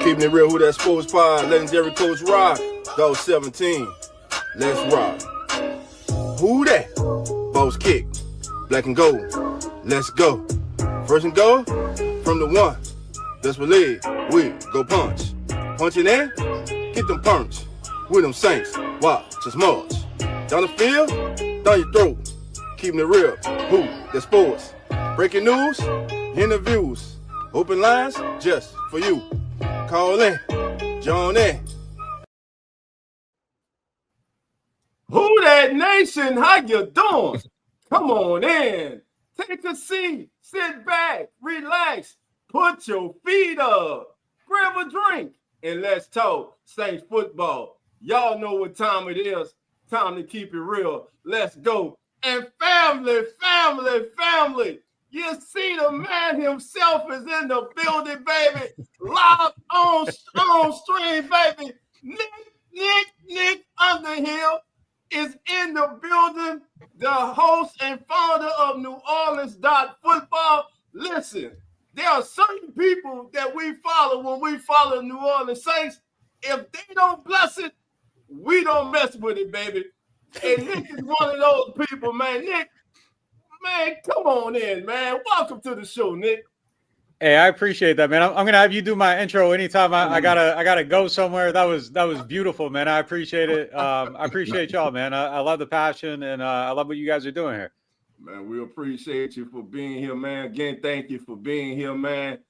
Keeping it real, Who That Sports Pod, legendary Coach Rock, Dog 17. Let's rock. Who that? Boss kick, black and gold. Let's go. First and goal from the one. Let's believe we go punch. Punching in, get them punch. With them Saints, watch us march. Down the field, down your throat. Keeping it real, Who That Sports. Breaking news, interviews, open lines just for you. Call in, join in. Who That Nation, how you doing? Come on in. Take a seat, sit back, relax, put your feet up, grab a drink, and let's talk Saints football. Y'all know what time it is. Time to keep it real. Let's go. And family. You see the man himself is in the building, baby. Live on stream, baby. Nick Underhill is in the building. The host and founder of NewOrleans.Football. Listen, there are certain people that we follow when we follow New Orleans Saints. If they don't bless it, we don't mess with it, baby. And Nick is one of those people, man. Nick, man, come on in, man. Welcome to the show, Nick. Hey, I appreciate that, man. I'm gonna have you do my intro anytime I gotta go somewhere. That was beautiful, man. I appreciate it. I appreciate y'all, man. I love the passion and I love what you guys are doing here. Man, we appreciate you for being here, man. Again, thank you for being here, man.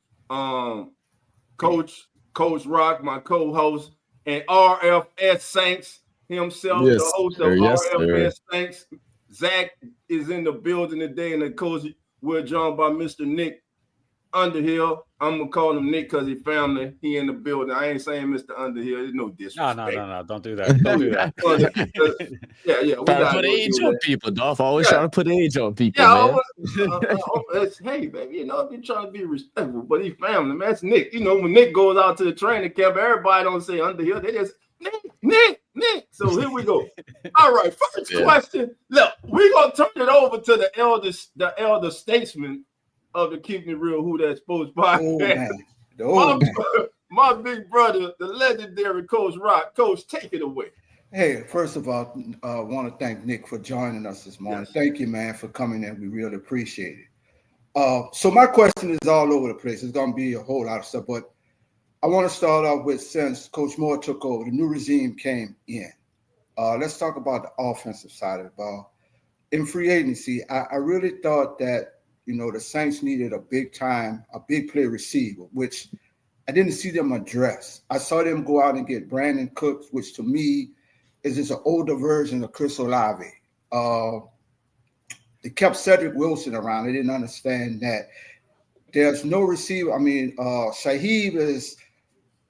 Coach Rock, my co-host, and RFS Saints himself, yes, the host of RFS Saints. Zach is in the building today, and of course, we're joined by Mr. Nick Underhill. I'm gonna call him Nick because he family. He in the building. I ain't saying Mr. Underhill. There's no disrespect. No. Don't do that. Don't do that. Yeah. We gotta put age on people, Dolph. Always trying to put age on people, man. Hey, baby, you know, be trying to be respectful, but he family, man. It's Nick. You know, when Nick goes out to the training camp, everybody don't say Underhill. They just Nick. So here we go. All right, first question. Look, we're gonna turn it over to the elder statesman of the Keeping It Real Who That Sports podcast. My big brother, the legendary Coach Rock. Coach, take it away. Hey, first of all, I want to thank Nick for joining us this morning. Yes. Thank you, man, for coming in. We really appreciate it. So my question is all over the place. It's going to be a whole lot of stuff, but I want to start off with, since Coach Moore took over, the new regime came in. Let's talk about the offensive side of the ball. In free agency, I really thought that, you know, the Saints needed a big play receiver, which I didn't see them address. I saw them go out and get Brandon Cooks, which to me is just an older version of Chris Olave. They kept Cedric Wilson around. They didn't understand that there's no receiver. I mean, Shaheed is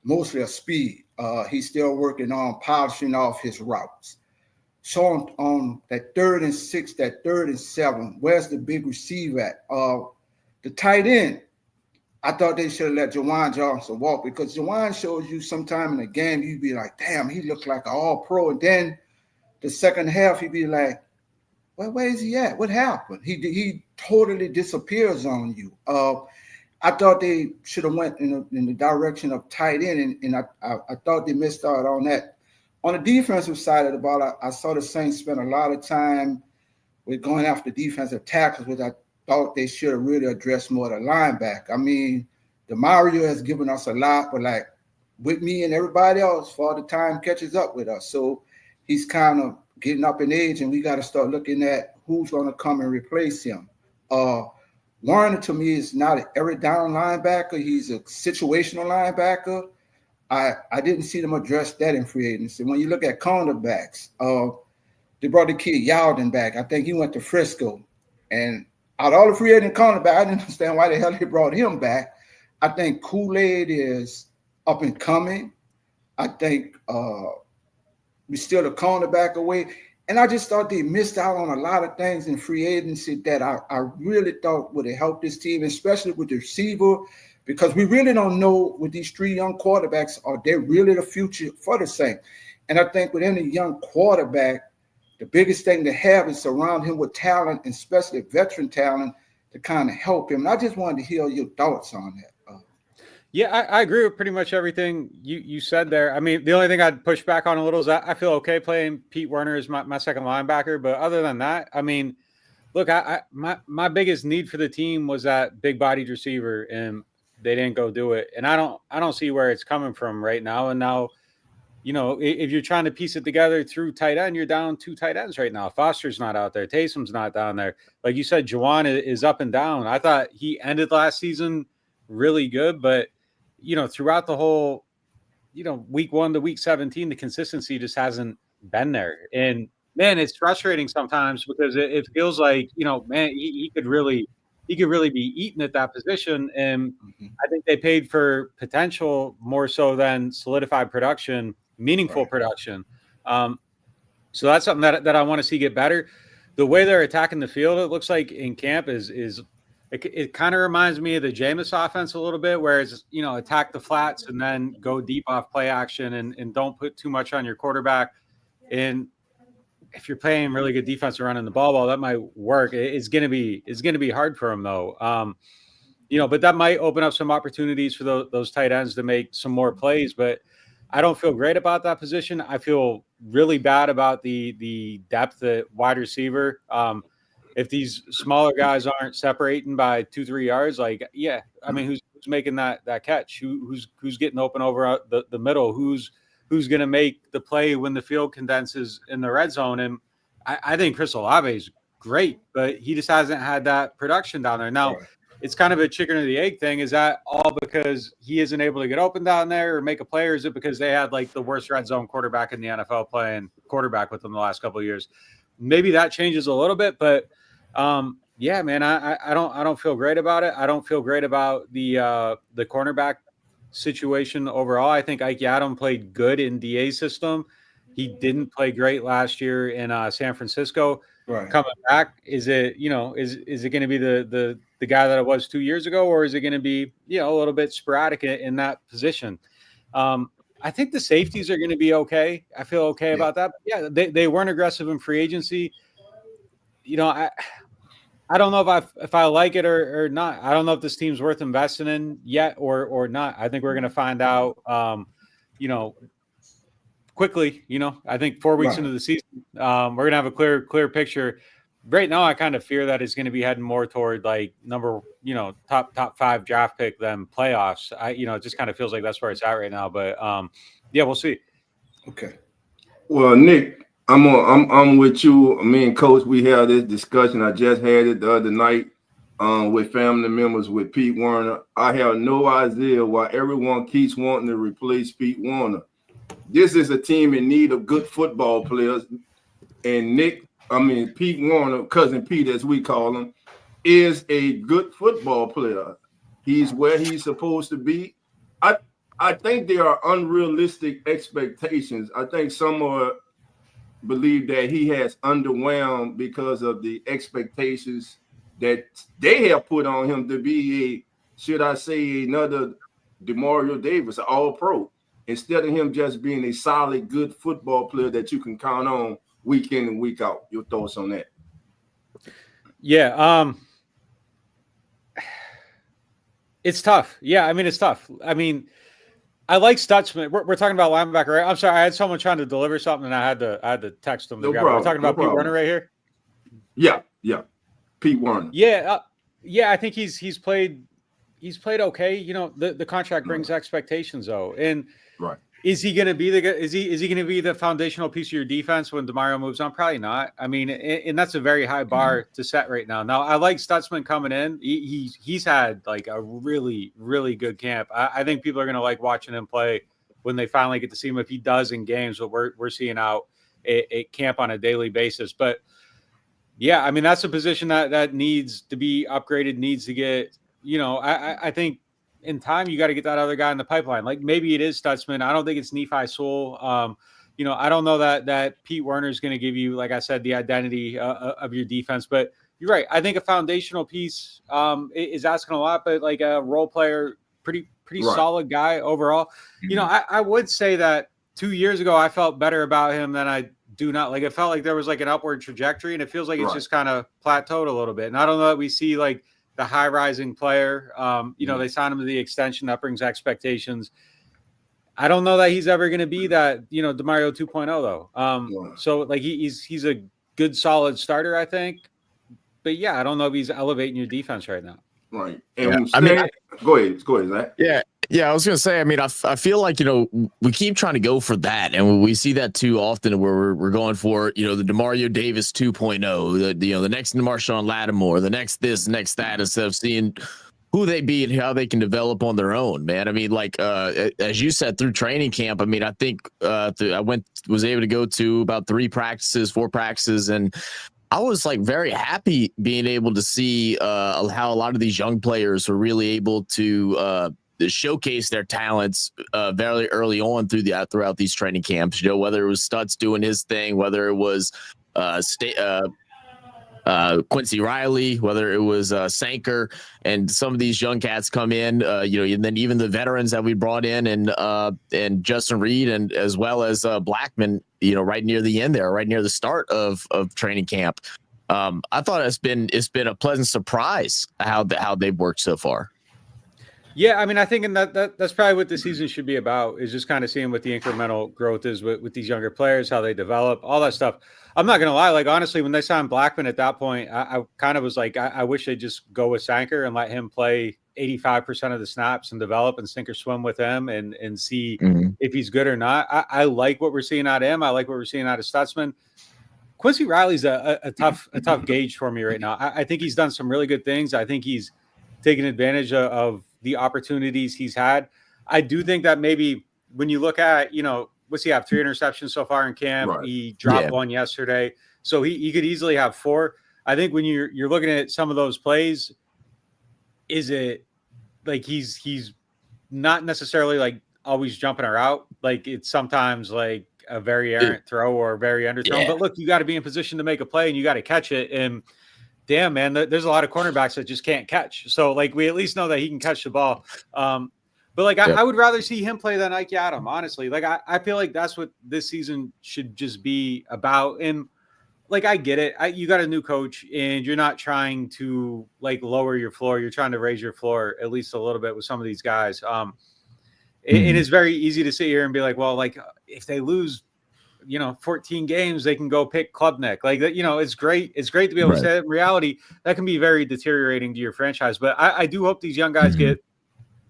mostly a speed. He's still working on polishing off his routes. So on that 3rd and 6, that 3rd and 7, where's the big receiver at? The tight end, I thought they should have let Jawan Johnson walk, because Jawan shows you sometime in the game, you'd be like, damn, he looked like an all-pro. And then the second half, he'd be like, well, where is he at? What happened? He totally disappears on you. I thought they should have went in the direction of tight end, and I thought they missed out on that. On the defensive side of the ball, I saw the Saints spend a lot of time with going after defensive tackles, which I thought they should have really addressed more the linebacker. I mean, DeMario has given us a lot, but like with me and everybody else, for the time catches up with us. So he's kind of getting up in age, and we got to start looking at who's going to come and replace him. Warner, to me, is not an every down linebacker. He's a situational linebacker. I didn't see them address that in free agency. When you look at cornerbacks, they brought the kid Yalden back. I think he went to Frisco. And out of all the free agent cornerback, I didn't understand why the hell they brought him back. I think Kool-Aid is up and coming. I think we still a cornerback away. And I just thought they missed out on a lot of things in free agency that I really thought would have helped this team, especially with the receiver, because we really don't know with these 3 young quarterbacks, are they really the future for the Saints? And I think with any young quarterback, the biggest thing to have is surround him with talent, and especially veteran talent, to kind of help him. And I just wanted to hear your thoughts on that. Yeah, I agree with pretty much everything you said there. I mean, the only thing I'd push back on a little is I feel okay playing Pete Werner as my second linebacker. But other than that, I mean, look, my biggest need for the team was that big bodied receiver, and they didn't go do it. And I don't see where it's coming from right now. And now, if you're trying to piece it together through tight end, you're down 2 tight ends right now. Foster's not out there. Taysom's not down there. Like you said, Juwan is up and down. I thought he ended last season really good, but throughout the whole, week 1 to week 17, the consistency just hasn't been there. And man, it's frustrating sometimes because it feels like, man, he could really be eaten at that position. And I think they paid for potential more so than solidified production, meaningful production. So that's something that I want to see get better. The way they're attacking the field, it looks like in camp is it kind of reminds me of the Jameis offense a little bit, where it's, attack the flats and then go deep off play action and don't put too much on your quarterback. And if you're playing really good defense and running the ball, that might work. It's going to be hard for him though. But that might open up some opportunities for those tight ends to make some more plays. But I don't feel great about that position. I feel really bad about the depth at wide receiver. If these smaller guys aren't separating by 2-3 yards, who's making that catch? Who's getting open over the middle? Who's going to make the play when the field condenses in the red zone? And I think Chris Olave is great, but he just hasn't had that production down there. Now, it's kind of a chicken or the egg thing. Is that all because he isn't able to get open down there or make a play, or is it because they had like the worst red zone quarterback in the NFL playing quarterback with them the last couple of years? Maybe that changes a little bit, but yeah, man, I don't feel great about it. I don't feel great about the cornerback situation overall. I think Ike Adam played good in DA's system. He didn't play great last year in San Francisco. Right. Coming back, is it is it going to be the guy that it was 2 years ago, or is it going to be a little bit sporadic in that position? I think the safeties are going to be okay. I feel okay about that. But yeah, they weren't aggressive in free agency. I don't know if I like it or not. I don't know if this team's worth investing in yet or not. I think we're going to find out, quickly. I think 4 weeks into the season, we're going to have a clear picture. Right now, I kind of fear that it's going to be heading more toward like top 5 draft pick than playoffs. It just kind of feels like that's where it's at right now. But we'll see. Okay. Well, Nick, I'm with you. Me and Coach, we had this discussion. I just had it the other night with family members with Pete Werner. I have no idea why everyone keeps wanting to replace Pete Werner. This is a team in need of good football players. And Pete Werner, cousin Pete, as we call him, is a good football player. He's where he's supposed to be. I think there are unrealistic expectations. I think some believe that he has underwhelmed because of the expectations that they have put on him to be another Demario Davis, an all-pro, instead of him just being a solid, good football player that you can count on week in and week out. Your thoughts on that? Yeah. It's tough. Yeah. It's tough. I like Stutzman. We're talking about linebacker, right? I'm sorry. I had someone trying to deliver something and I had to text them. No problem. We're talking about Pete Werner right here. Yeah. Pete Werner. Yeah. I think he's played okay. The contract brings expectations though. And right. Is he going to be is he going to be the foundational piece of your defense when DeMario moves on? Probably not. And that's a very high bar to set right now. Now, I like Stutzman coming in. He's had like a really, really good camp. I think people are going to like watching him play when they finally get to see him, if he does in games, what we're seeing out at camp on a daily basis. But yeah, that's a position that needs to be upgraded, needs to get, I think in time, you got to get that other guy in the pipeline. Like maybe it is Stutzman. I don't think it's Nephi Sewell. I don't know that Pete Werner is going to give you, like I said, the identity of your defense. But you're right. I think a foundational piece is asking a lot, but like a role player, pretty right. Solid guy overall. I would say that 2 years ago, I felt better about him than I do not. Like it felt like there was like an upward trajectory, and it feels like it's just kind of plateaued a little bit. And I don't know that we see like the high rising player. They signed him to the extension that brings expectations. I don't know that he's ever going to be that, DeMario 2.0 though. So like he's a good solid starter, I think. But yeah, I don't know if he's elevating your defense right now. Right. And go ahead, Zach. Yeah, I was gonna say. I mean, I feel like we keep trying to go for that, and we see that too often where we're going for the DeMario Davis 2.0, the next Marshawn Lattimore, the next this, next that, instead of seeing who they be and how they can develop on their own. Man, I mean, like as you said, through training camp. I mean, I think I was able to go to about 4 practices, and I was like very happy being able to see how a lot of these young players were really able to showcase their talents very early on throughout these training camps. Whether it was Stutz doing his thing, whether it was Quincy Riley, whether it was Sanker, and some of these young cats come in, and then even the veterans that we brought in, and Justin Reed, and as well as Blackman, right near the end there, right near the start of training camp. I thought it's been a pleasant surprise how they've worked so far. Yeah, I mean, I think that's probably what the season should be about, is just kind of seeing what the incremental growth is with these younger players, how they develop, all that stuff. I'm not going to lie. Like, honestly, when they signed Blackman at that point, I kind of was like, I wish they'd just go with Sanker and let him play 85% of the snaps and develop and sink or swim with him and see if he's good or not. I like what we're seeing out of him. I like what we're seeing out of Stutzman. Quincy Riley's a tough gauge for me right now. I think he's done some really good things. I think he's taken advantage of the opportunities he's had. I do think that maybe when you look at, what's he have? 3 interceptions so far in camp. Right. He dropped one yesterday. So he could easily have 4. I think when you're looking at some of those plays, is it like he's not necessarily like always jumping her out? Like it's sometimes like a very errant throw or very underthrown. Yeah. But look, you got to be in position to make a play and you got to catch it. And damn, man, there's a lot of cornerbacks that just can't catch. So like we at least know that he can catch the ball. But like I would rather see him play than Ike Adam, honestly. Like I feel like that's what this season should just be about. And like I get it. You got a new coach and you're not trying to like lower your floor. You're trying to raise your floor at least a little bit with some of these guys. It is very easy to sit here and be like, well, like if they lose, 14 games, they can go pick Klubnik. Like that, it's great. It's great to be able to say that. In reality, that can be very deteriorating to your franchise. But I do hope these young guys get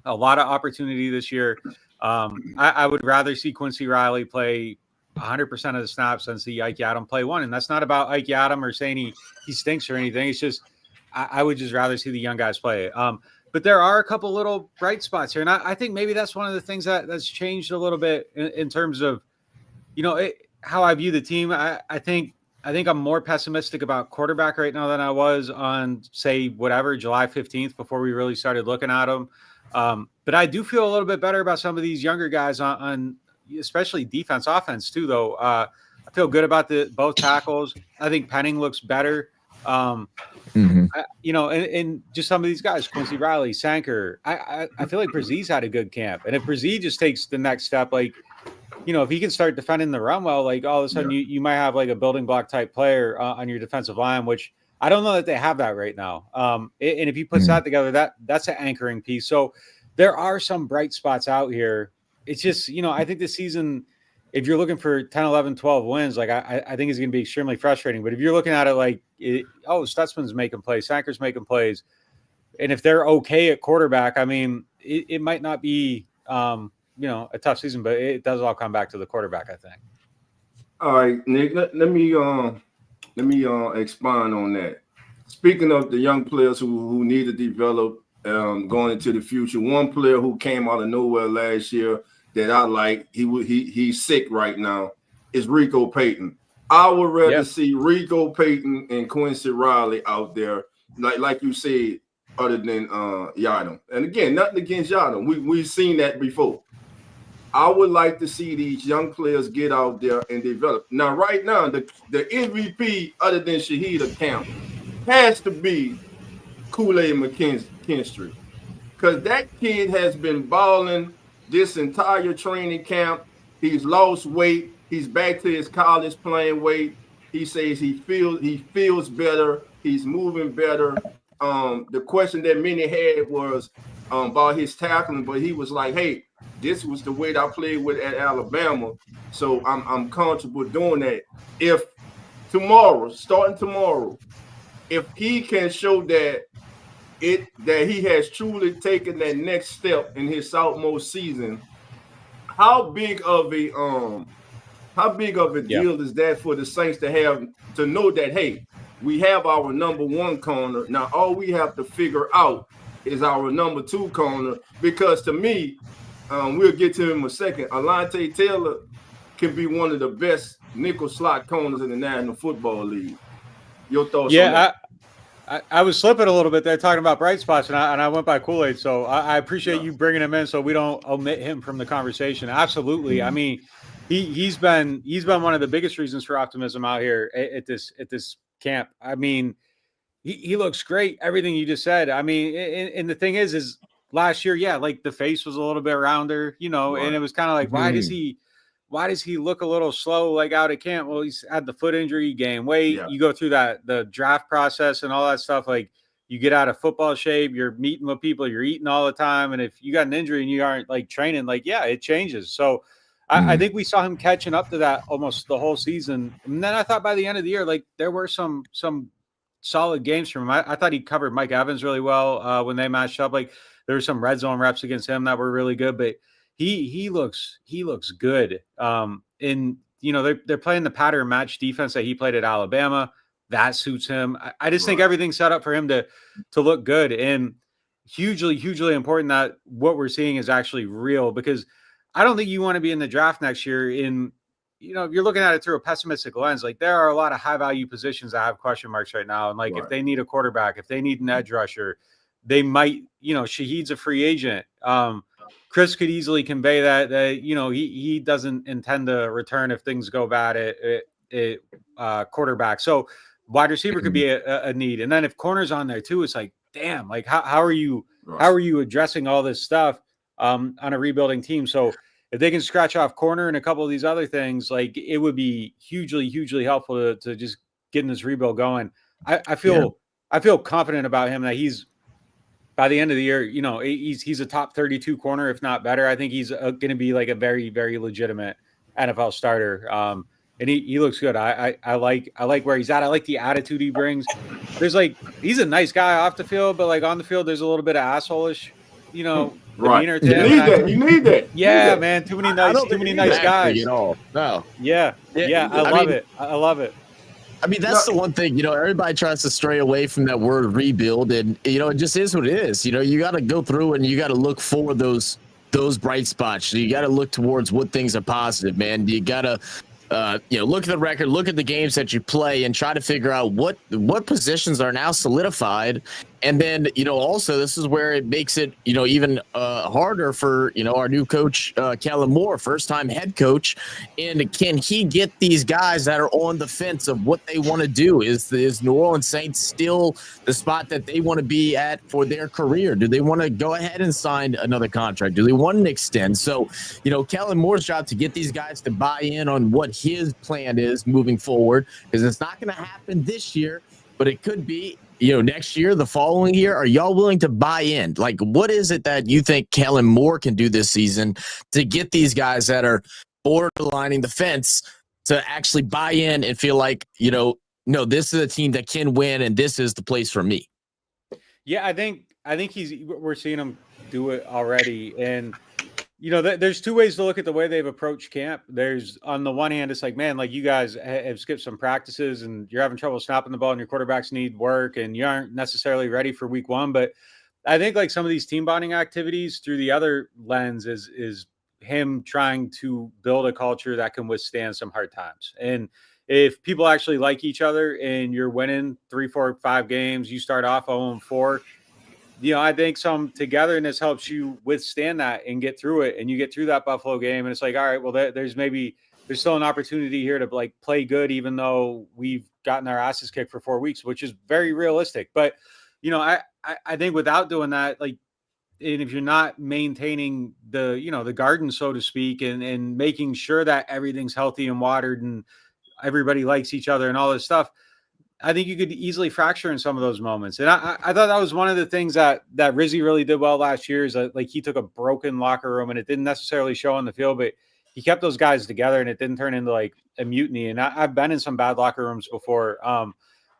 a lot of opportunity this year. I would rather see Quincy Riley play 100% of the snaps than see Ike Adam play 1. And that's not about Ike Adam or saying he stinks or anything. It's just I would just rather see the young guys play. But there are a couple little bright spots here. And I think maybe that's one of the things that's changed a little bit in terms of, how I view the team. I think I'm more pessimistic about quarterback right now than I was on, say, July 15th before we really started looking at them. But I do feel a little bit better about some of these younger guys on especially defense, offense too, though. I feel good about both tackles. I think Penning looks better. And just some of these guys, Quincy Riley, Sanker. I feel like Brzee had a good camp. And if Brzee just takes the next step, like, if he can start defending the run well, like all of a sudden you might have like a building block type player on your defensive line, which I don't know that they have that right now. And if he puts that together, that's an anchoring piece. So there are some bright spots out here. It's just, I think this season, if you're looking for 10, 11, 12 wins, like I think it's going to be extremely frustrating. But if you're looking at it like, Stutzman's making plays, Sanker's making plays, and if they're okay at quarterback, I mean, it might not be, a tough season, but it does all come back to the quarterback, I think. All right, Nick, let me expand on that. Speaking of the young players who need to develop going into the future, one player who came out of nowhere last year that I like, he's sick right now, is Rico Payton. I would rather see Rico Payton and Quincy Riley out there, like you said, other than Yadam. And again, nothing against Yadam. We've seen that before. I would like to see these young players get out there and develop. Now, right now, the MVP other than Shahida Camp has to be Kool-Aid McKinstry, because that kid has been balling this entire training camp. He's lost weight. He's back to his college playing weight. He says he feels better. He's moving better. the question that many had was about his tackling, but he was like, hey, this was the weight I played with at Alabama, so I'm comfortable doing that. If starting tomorrow, if he can show that he has truly taken that next step in his sophomore season, how big of a deal is that for the Saints to know that, hey, we have our number one corner. Now all we have to figure out is our number two corner, because to me, we'll get to him in a second, Alontae Taylor can be one of the best nickel slot corners in the National Football League. Your thoughts on that? I was slipping a little bit there talking about bright spots, and I went by Kool-Aid. So I appreciate you bringing him in so we don't omit him from the conversation. Absolutely. I mean, he's been one of the biggest reasons for optimism out here at this camp. I mean, he looks great. Everything you just said. I mean, and the thing is last year, yeah, like the face was a little bit rounder, and it was kind of like, why does he look a little slow, like out at camp? Well, he's had the foot injury, you gain weight, you go through the draft process and all that stuff. Like, you get out of football shape, you're meeting with people, you're eating all the time. And if you got an injury and you aren't like training, like, yeah, it changes. So I think we saw him catching up to that almost the whole season. And then I thought by the end of the year, like, there were some solid games from him. I thought he covered Mike Evans really well when they matched up. Like, there were some red zone reps against him that were really good, but he looks good. And they're playing the pattern match defense that he played at Alabama. That suits him. I just think everything's set up for him to look good, and hugely important that what we're seeing is actually real, because I don't think you want to be in the draft next year if you're looking at it through a pessimistic lens. Like, there are a lot of high value positions that have question marks right now. And like, if they need a quarterback, if they need an edge rusher, they might, Shaheed's a free agent. Chris could easily convey that he doesn't intend to return if things go bad at quarterback. So wide receiver could be a need. And then if corner's on there too, it's like, damn, like how are you addressing all this stuff on a rebuilding team? So if they can scratch off corner and a couple of these other things, like, it would be hugely helpful to just getting this rebuild going. I feel confident about him that he's, by the end of the year, he's a top 32 corner, if not better. I think he's going to be like a very, very legitimate NFL starter. And he looks good. I like where he's at. I like the attitude he brings. He's a nice guy off the field, but like on the field, there's a little bit of asshole-ish, demeanor to him. You need that. Yeah, man. Too many nice guys. At all. No. Yeah. I love it. I mean, that's the one thing, everybody tries to stray away from that word rebuild, and, it just is what it is. You got to go through and you got to look for those bright spots. You got to look towards what things are positive, man. You got to, look at the record, look at the games that you play, and try to figure out what positions are now solidified. And then, also this is where it makes it, even harder for, our new coach, Kellen Moore, first-time head coach. And can he get these guys that are on the fence of what they want to do? Is New Orleans Saints still the spot that they want to be at for their career? Do they want to go ahead and sign another contract? Do they want to extend? So, Kellen Moore's job to get these guys to buy in on what his plan is moving forward, because it's not going to happen this year, but it could be, next year, the following year. Are y'all willing to buy in? Like, what is it that you think Kellen Moore can do this season to get these guys that are borderlining the fence to actually buy in and feel like, no, this is a team that can win and this is the place for me? Yeah, I think we're seeing him do it already. And, there's two ways to look at the way they've approached camp. There's, on the one hand, it's like, man, like, you guys have skipped some practices and you're having trouble snapping the ball and your quarterbacks need work and you aren't necessarily ready for week one. But I think like some of these team bonding activities through the other lens is him trying to build a culture that can withstand some hard times. And if people actually like each other and you're winning 3, 4, 5 games, you start off 0-4, I think some togetherness helps you withstand that and get through it. And you get through that Buffalo game and it's like, all right, well, there's still an opportunity here to like play good, even though we've gotten our asses kicked for 4 weeks, which is very realistic. But, I think without doing that, like, and if you're not maintaining the garden, so to speak, and making sure that everything's healthy and watered and everybody likes each other and all this stuff, I think you could easily fracture in some of those moments. And I thought that was one of the things that Rizzy really did well last year is that, like, he took a broken locker room and it didn't necessarily show on the field, but he kept those guys together and it didn't turn into like a mutiny. And I've been in some bad locker rooms before.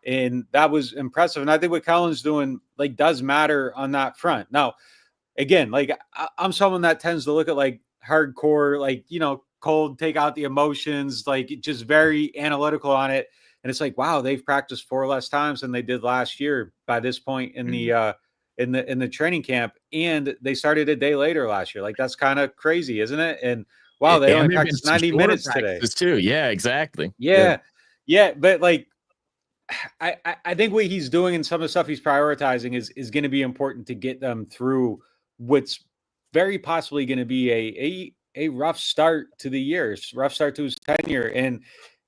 And that was impressive. And I think what Kellen's doing, like, does matter on that front. Now, again, like, I'm someone that tends to look at like hardcore, like, cold, take out the emotions, like just very analytical on it. And it's like, wow, they've practiced 4 less times than they did last year by this point in the in the training camp, and they started a day later last year. Like, that's kind of crazy, isn't it? And wow, they only practiced 90 minutes today too. Yeah, exactly. Yeah. But like, I think what he's doing and some of the stuff he's prioritizing is going to be important to get them through what's very possibly going to be a rough start to the year, rough start to his tenure. And,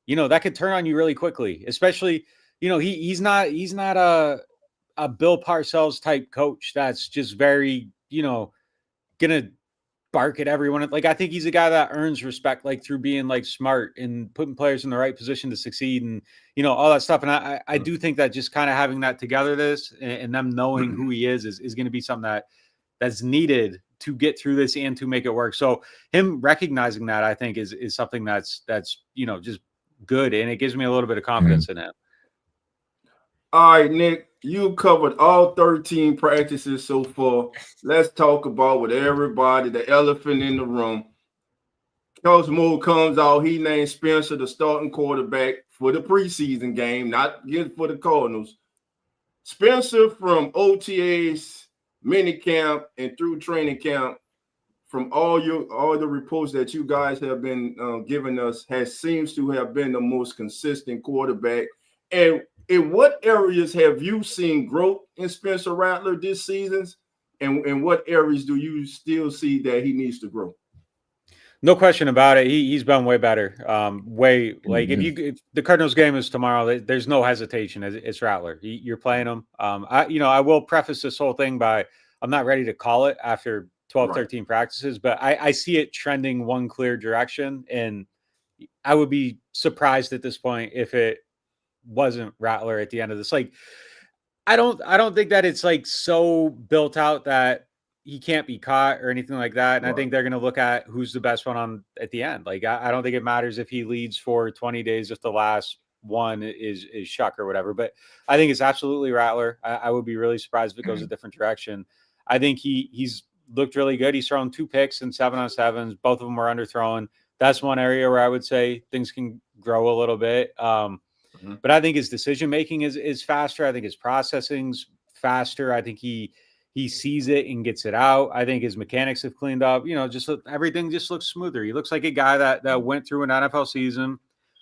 that could turn on you really quickly, especially, he's not a Bill Parcells type coach. That's just very, going to bark at everyone. Like, I think he's a guy that earns respect, like through being like smart and putting players in the right position to succeed and, all that stuff. And I do think that just kind of having that togetherness and them knowing who he is going to be something that's needed to get through this and to make it work. So him recognizing that, I think is something that's, just good. And it gives me a little bit of confidence in him. All right, Nick, you covered all 13 practices so far. Let's talk about with everybody, the elephant in the room. Coach Moore comes out. He named Spencer the starting quarterback for the preseason game, not for the Cardinals. Spencer from OTAs, minicamp, and through training camp, from all the reports that you guys have been giving us, seems to have been the most consistent quarterback. And in what areas have you seen growth in Spencer Rattler this season? And what areas do you still see that he needs to grow? No question about it. He's been way better. If the Cardinals game is tomorrow, there's no hesitation. It's Rattler. You're playing him. I will preface this whole thing by I'm not ready to call it after 12, 13 practices, but I see it trending one clear direction. And I would be surprised at this point if it wasn't Rattler at the end of this. Like, I don't think that it's like so built out that he can't be caught or anything like that. And I think they're going to look at who's the best one on at the end. Like, I don't think it matters if he leads for 20 days, if the last one is Shuck or whatever, but I think it's absolutely Rattler. I would be really surprised if it goes a different direction. I think he's looked really good. He's thrown 2 picks and 7-on-7s. Both of them were underthrown. That's one area where I would say things can grow a little bit. But I think his decision-making is faster. I think his processing's faster. I think he sees it and gets it out. I think his mechanics have cleaned up. Everything just looks smoother. He looks like a guy that went through an NFL season,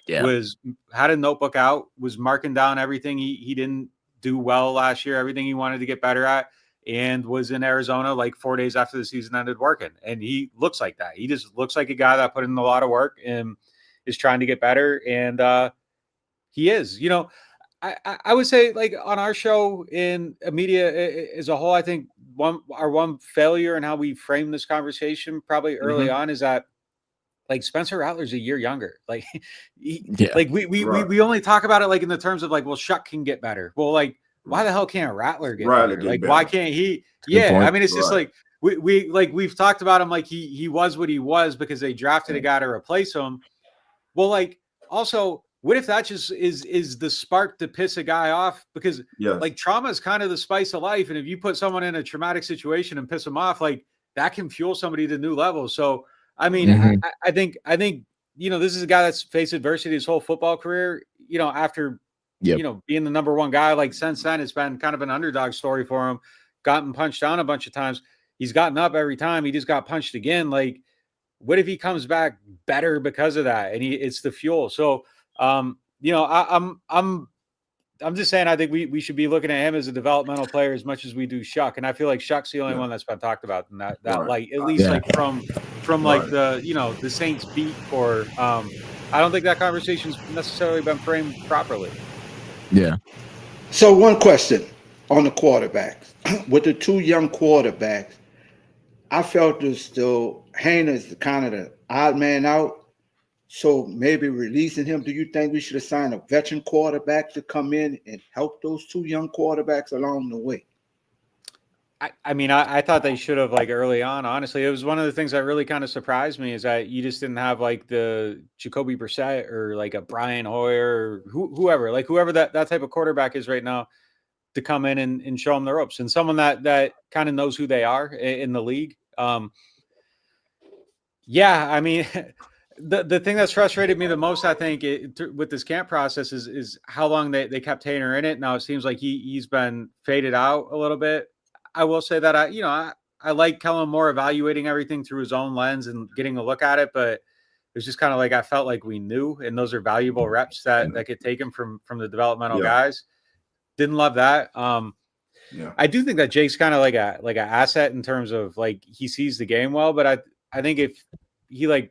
had a notebook out, was marking down everything he didn't do well last year, everything he wanted to get better at, and was in Arizona like 4 days after the season ended working. And he looks like that. He just looks like a guy that put in a lot of work and is trying to get better. And he is. I would say, like, on our show in media as a whole, I think our one failure in how we frame this conversation probably early on is that, like, Spencer Rattler's a year younger. Like, we only talk about it like in the terms of like, well, Shuck can get better. Well, like, why the hell can't Rattler get better? Like, why can't he? I mean, it's just like we've talked about him like he was what he was because they drafted a guy to replace him. Well, like, also, what if that just is the spark to piss a guy off? Because like, trauma is kind of the spice of life. And if you put someone in a traumatic situation and piss them off, like, that can fuel somebody to new levels. So, I mean, I think, this is a guy that's faced adversity his whole football career, after, being the number one guy. Like, since then, it's been kind of an underdog story for him, gotten punched down a bunch of times. He's gotten up every time. He just got punched again. Like, what if he comes back better because of that? And it's the fuel. So, I'm just saying, I think we should be looking at him as a developmental player as much as we do Shuck. And I feel like Shuck's the only one that's been talked about in that like, at least like from like the Saints beat, or I don't think that conversation's necessarily been framed properly. Yeah. So one question on the quarterbacks. With the 2 young quarterbacks, I felt as though Hayne is kind of the odd man out. So maybe releasing him, do you think we should assign a veteran quarterback to come in and help those two young quarterbacks along the way? I mean, I thought they should have like early on. Honestly, it was one of the things that really kind of surprised me is that you just didn't have like the Jacoby Brissett or like a Brian Hoyer or whoever that type of quarterback is right now to come in and show them the ropes, and someone that kind of knows who they are in the league. Yeah, I mean, the thing that's frustrated me the most, I think, with this camp process is how long they kept Tanner in it. Now it seems like he's been faded out a little bit. I will say that I like Kellen Moore evaluating everything through his own lens and getting a look at it, but it's just kind of like I felt like we knew, and those are valuable reps that could take him from the developmental guys. Didn't love that. I do think that Jake's kind of like an asset in terms of like he sees the game well, but I think if he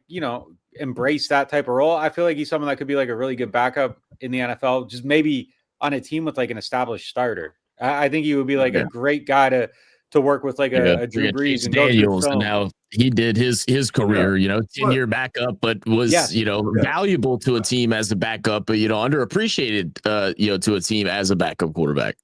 embraced that type of role, I feel like he's someone that could be like a really good backup in the NFL, just maybe on a team with like an established starter. I think he would be like a great guy to work with, like a Drew Brees and Daniels, and now he did his career, 10-year backup, but was valuable to a team as a backup, but underappreciated, to a team as a backup quarterback.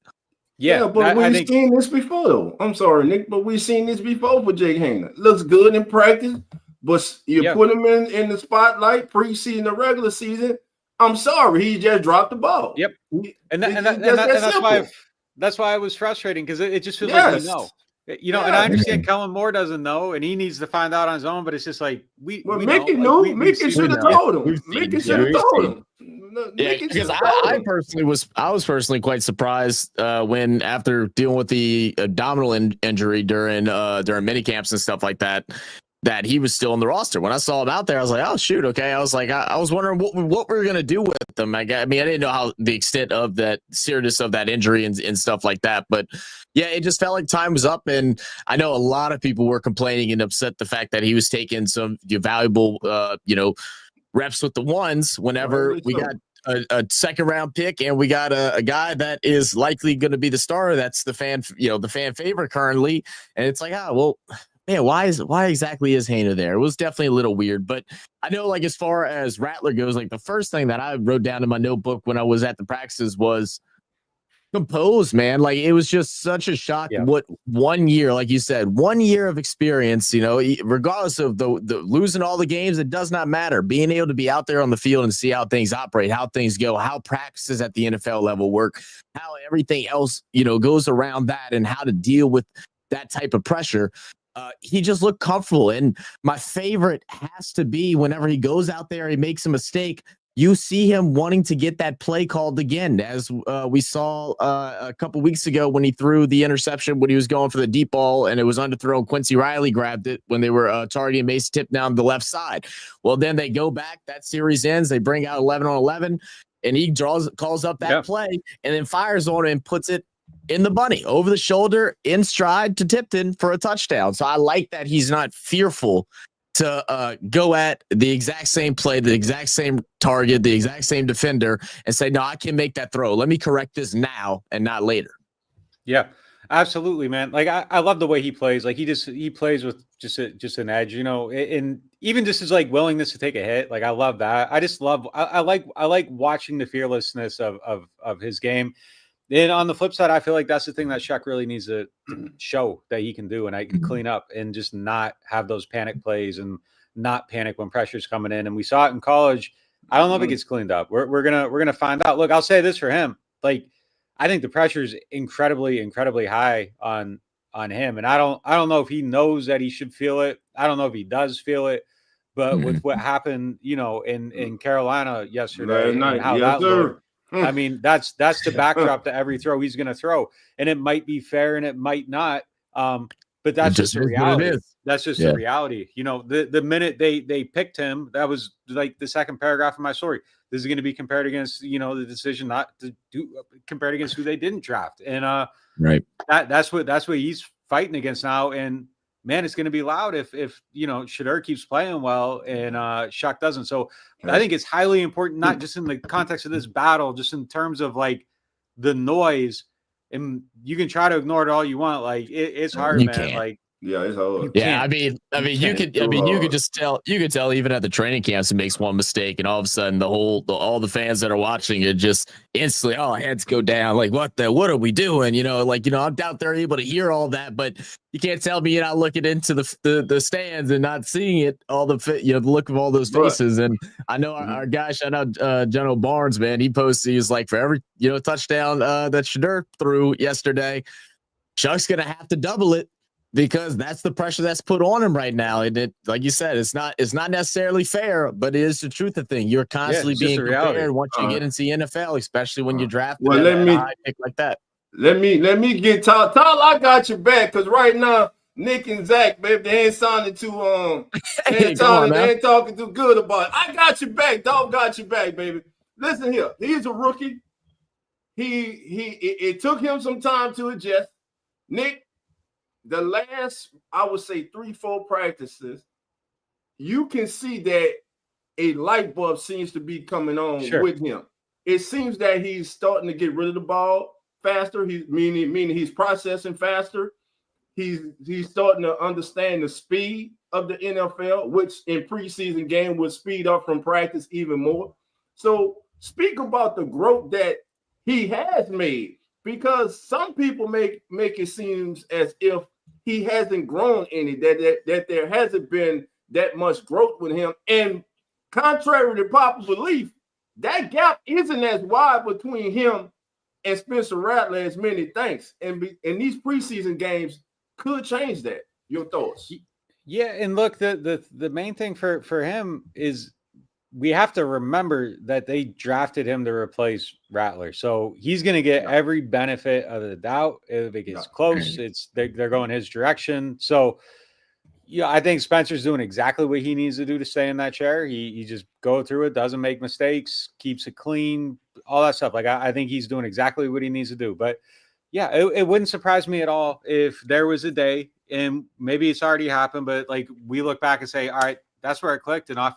Yeah, but we've seen this before, though. I'm sorry, Nick, but we've seen this before for Jake Haener. Looks good in practice, but you put him in the spotlight preseason or regular season. I'm sorry, he just dropped the ball. Yep, that's why it was frustrating, because it just feels like we know. And I understand Kellen Moore doesn't know, and he needs to find out on his own. But it's just like Mickey knew. Mickey should have told him. Mickey should have told him. Yeah, because I was personally quite surprised when, after dealing with the abdominal injury during mini camps and stuff like that he was still on the roster. When I saw him out there, I was like, oh shoot, okay. I was like, I was wondering what we were gonna do with them. I mean, I didn't know how the extent of that seriousness of that injury and stuff like that. But yeah, it just felt like time was up, and I know a lot of people were complaining and upset the fact that he was taking some valuable reps with the ones whenever we got a second round pick, and we got a guy that is likely going to be the star. That's the fan favorite currently. And it's like, man, why exactly is Haener there? It was definitely a little weird, but I know, like, as far as Rattler goes, like, the first thing that I wrote down in my notebook when I was at the practices was composed, man. Like, it was just such a shock. Yeah. What 1 year, like you said, 1 year of experience, regardless of the losing all the games, it does not matter. Being able to be out there on the field and see how things operate, how things go, how practices at the NFL level work, how everything else, goes around that, and how to deal with that type of pressure. He just looked comfortable. And my favorite has to be whenever he goes out there, he makes a mistake, you see him wanting to get that play called again, as we saw a couple weeks ago when he threw the interception when he was going for the deep ball and it was underthrown. Quincy Riley grabbed it when they were targeting Mason Tip down the left side. Well, then they go back, that series ends, they bring out 11 on 11, and he calls up that play and then fires on it and puts it in the bunny, over the shoulder, in stride to Tipton for a touchdown. So I like that he's not fearful to go at the exact same play, the exact same target, the exact same defender, and say, no, I can make that throw. Let me correct this now and not later. Yeah, absolutely, man. Like, I love the way he plays. Like, he plays with just an edge, and even just his like willingness to take a hit. Like, I love that. I like watching the fearlessness of his game. And on the flip side, I feel like that's the thing that Shaq really needs to show that he can do, and I can clean up and just not have those panic plays and not panic when pressure's coming in. And we saw it in college. I don't know if it gets cleaned up. We're gonna find out. Look, I'll say this for him. Like, I think the pressure is incredibly, incredibly high on him. And I don't know if he knows that he should feel it. I don't know if he does feel it. But with what happened, in Carolina yesterday, and how that looked, I mean, that's the backdrop to every throw he's going to throw, and it might be fair and it might not. But that's just the reality. That's just the reality. The minute they picked him, that was like the second paragraph of my story. This is going to be compared against, the decision not to do, compared against who they didn't draft. And right. That's what he's fighting against now. And man, it's going to be loud if Shedeur keeps playing well and Shaq doesn't. So I think it's highly important, not just in the context of this battle, just in terms of like the noise. And you can try to ignore it all you want. Like, it's hard, man. Like, Yeah, it's hard. Yeah, you could just tell, even at the training camps, he makes one mistake, and all of a sudden all the fans that are watching it just instantly, heads go down. Like, what are we doing? I doubt they're able to hear all that, but you can't tell me you're not looking into the stands and not seeing it, the look of all those faces. And I know our guy, shout out General Barnes, man, he posted, he's like, for every touchdown that Shadur threw yesterday, Chuck's gonna have to double it, because that's the pressure that's put on him right now. And it, like you said, it's not necessarily fair, but it is the truth of thing. You're constantly being compared once you get into the NFL, especially when you're drafted a high pick like that. Let me get Tyler. I got your back, because right now Nick and Zach, baby, they ain't sounding too they ain't talking too good about it. I got your back, dog. Got your back, baby. Listen here, he's a rookie. It took him some time to adjust. Nick, the last, I would say 3-4 practices, you can see that a light bulb seems to be coming on with him. It seems that he's starting to get rid of the ball faster. Meaning he's processing faster. He's starting to understand the speed of the NFL, which in preseason game would speed up from practice even more. So speak about the growth that he has made, because some people make it seem as if he hasn't grown any, that there hasn't been that much growth with him. And contrary to popular belief, that gap isn't as wide between him and Spencer Rattler as many think. And these preseason games could change that. Your thoughts? Yeah, and look, the main thing for him is we have to remember that they drafted him to replace Rattler. So he's going to get every benefit of the doubt. If it gets close, they're going his direction. So, I think Spencer's doing exactly what he needs to do to stay in that chair. He just go through it, doesn't make mistakes, keeps it clean, all that stuff. Like, I think he's doing exactly what he needs to do. But yeah, it wouldn't surprise me at all if there was a day, and maybe it's already happened, but like we look back and say, all right, that's where it clicked, and off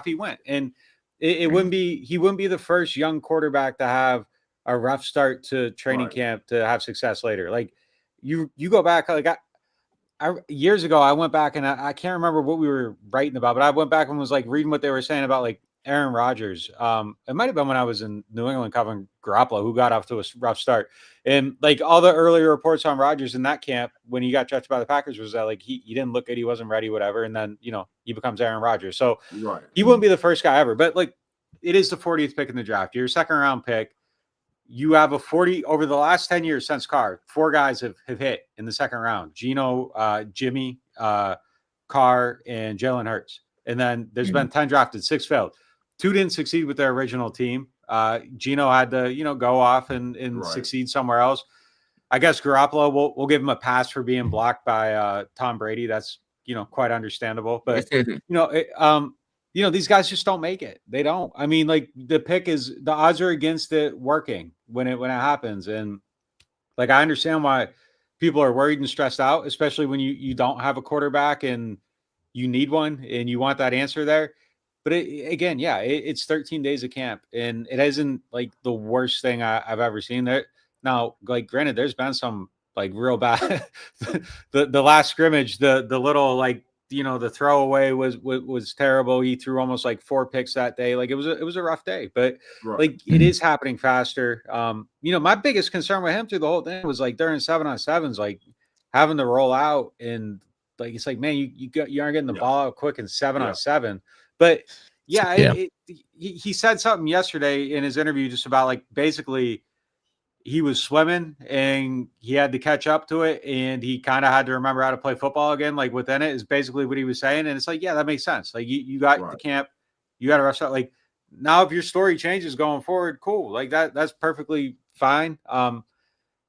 he went. And he wouldn't be the first young quarterback to have a rough start to training camp to have success later. Like you go back, like I years ago, I went back and I can't remember what we were writing about, but I went back and was like reading what they were saying about like Aaron Rodgers. It might have been when I was in New England covering Garoppolo, who got off to a rough start. And like all the earlier reports on Rodgers in that camp when he got drafted by the Packers was that like he didn't look good, he wasn't ready, whatever. And then he becomes Aaron Rodgers. So he wouldn't be the first guy ever. But like it is the 40th pick in the draft. You're a second round pick. You have a 40 over the last 10 years since Carr. 4 guys have hit in the second round: Geno, Jimmy, Carr, and Jalen Hurts. And then there's been 10 drafted, 6 failed. 2 didn't succeed with their original team. Geno had to, go off and succeed somewhere else. I guess Garoppolo, we'll give him a pass for being blocked by Tom Brady. That's, quite understandable. But, these guys just don't make it. They don't. I mean, like the odds are against it working when it happens. And like, I understand why people are worried and stressed out, especially when you don't have a quarterback and you need one and you want that answer there. But it's 13 days of camp, and it isn't like the worst thing I've ever seen there. Now, like, granted, there's been some like real bad, the last scrimmage, the little, like, the throwaway was terrible. He threw almost like 4 picks that day. Like it was a rough day, but like it is happening faster. My biggest concern with him through the whole thing was like during 7-on-7s, like having to roll out, and like, it's like, man, you aren't getting the ball out quick in 7-on-7. But he said something yesterday in his interview just about like basically he was swimming and he had to catch up to it, and he kind of had to remember how to play football again, like within it, is basically what he was saying. And it's like, yeah, that makes sense. Like you got the camp, you got to rush out. Like now, if your story changes going forward, cool. Like that's perfectly fine.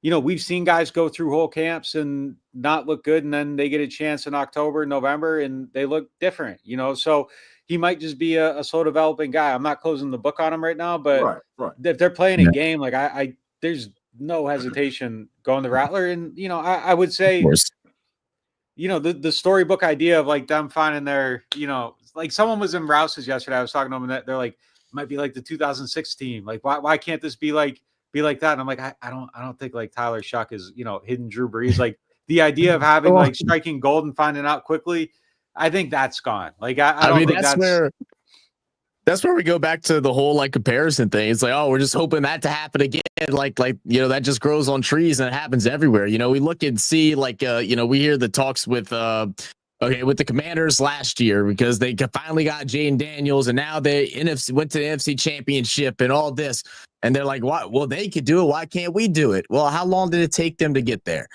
We've seen guys go through whole camps and not look good, and then they get a chance in October, November, and they look different, so he might just be a slow developing guy. I'm not closing the book on him right now, but if they're playing a game, like I there's no hesitation going to Rattler. And, I would say, the storybook idea of like them finding their, like someone was in Rouse's yesterday. I was talking to them, and they're like, it might be like the 2006 team. Like, why can't this be like that? And I'm like, I don't think like Tyler Shuck is, hidden Drew Brees. Like the idea of having like striking gold and finding out quickly, I think that's gone. Like I don't think that's where we go back to the whole like comparison thing. It's like, oh, we're just hoping that to happen again. Like, that just grows on trees and it happens everywhere. We look and see like, we hear the talks with, with the Commanders last year because they finally got Jaden Daniels and now they went to the NFC Championship and all this. And they're like, "What? Well, they could do it. Why can't we do it?" Well, how long did it take them to get there?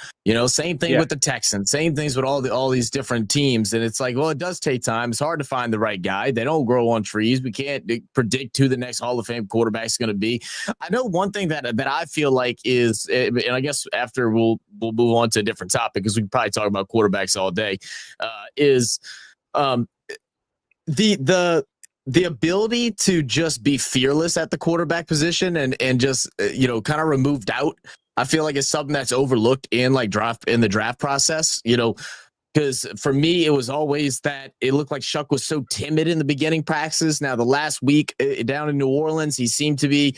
Same thing with the Texans. Same things with all these different teams. And it's like, well, it does take time. It's hard to find the right guy. They don't grow on trees. We can't predict who the next Hall of Fame quarterback is going to be. I know one thing that I feel like is, and I guess after we'll move on to a different topic because we can probably talk about quarterbacks all day, is the ability to just be fearless at the quarterback position and just, kind of remove doubt, I feel like it's something that's overlooked in the draft process, because for me, it was always that it looked like Shuck was so timid in the beginning practices. Now, the last week down in New Orleans, he seemed to be,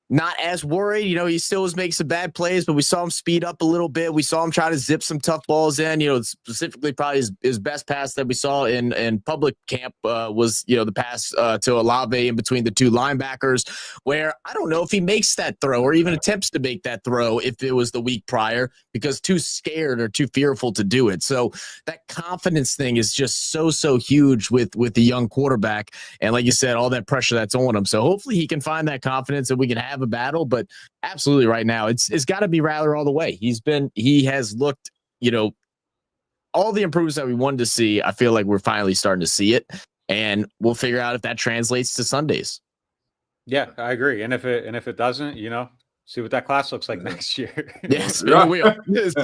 not as worried. He still was making some bad plays, but we saw him speed up a little bit. We saw him try to zip some tough balls in. Specifically probably his best pass that we saw in public camp was, the pass to Olave in between the two linebackers, where I don't know if he makes that throw or even attempts to make that throw if it was the week prior because too scared or too fearful to do it. So that confidence thing is just so huge with the young quarterback. And like you said, all that pressure that's on him. So hopefully he can find that confidence and we can have a battle, but absolutely right now it's got to be Rattler all the way. He has looked, all the improvements that we wanted to see. I feel like we're finally starting to see it, and we'll figure out if that translates to Sundays. Yeah, I agree. And if it doesn't, see what that class looks like next year. Yeah, spin the wheel.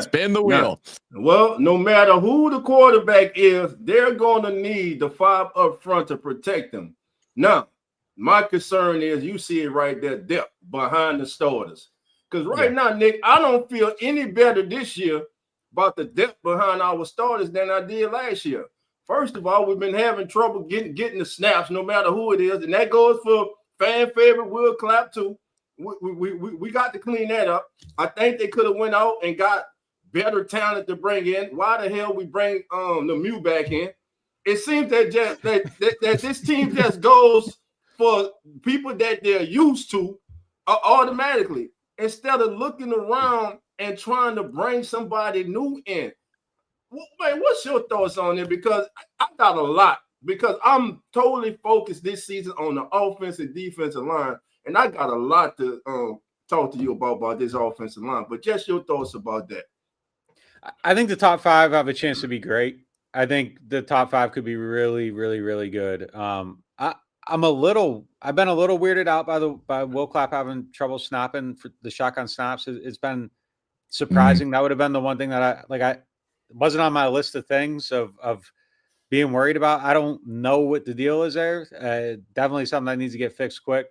Spin the wheel. Well, no matter who the quarterback is, they're going to need the 5 up front to protect them. Now, my concern is you see it right there, depth behind the starters. Because now, Nick, I don't feel any better this year about the depth behind our starters than I did last year. First of all, we've been having trouble getting the snaps, no matter who it is, and that goes for fan favorite Will Clapp too. We got to clean that up. I think they could have went out and got better talent to bring in. Why the hell we bring the Mew back in? It seems that this team just goes for people that they're used to automatically instead of looking around and trying to bring somebody new in. Wait, what's your thoughts on it? Because I got a lot because I'm totally focused this season on the offensive and defensive line, and I got a lot to talk to you about this offensive line. But just your thoughts about that. I think the top 5 have a chance to be great. I think the top 5 could be really, really, really good. I've been a little weirded out by Will Clapp having trouble snapping for the shotgun snaps. It's been surprising. That would have been the one thing that I wasn't on my list of things of being worried about. I don't know what the deal is there. Definitely something that needs to get fixed quick.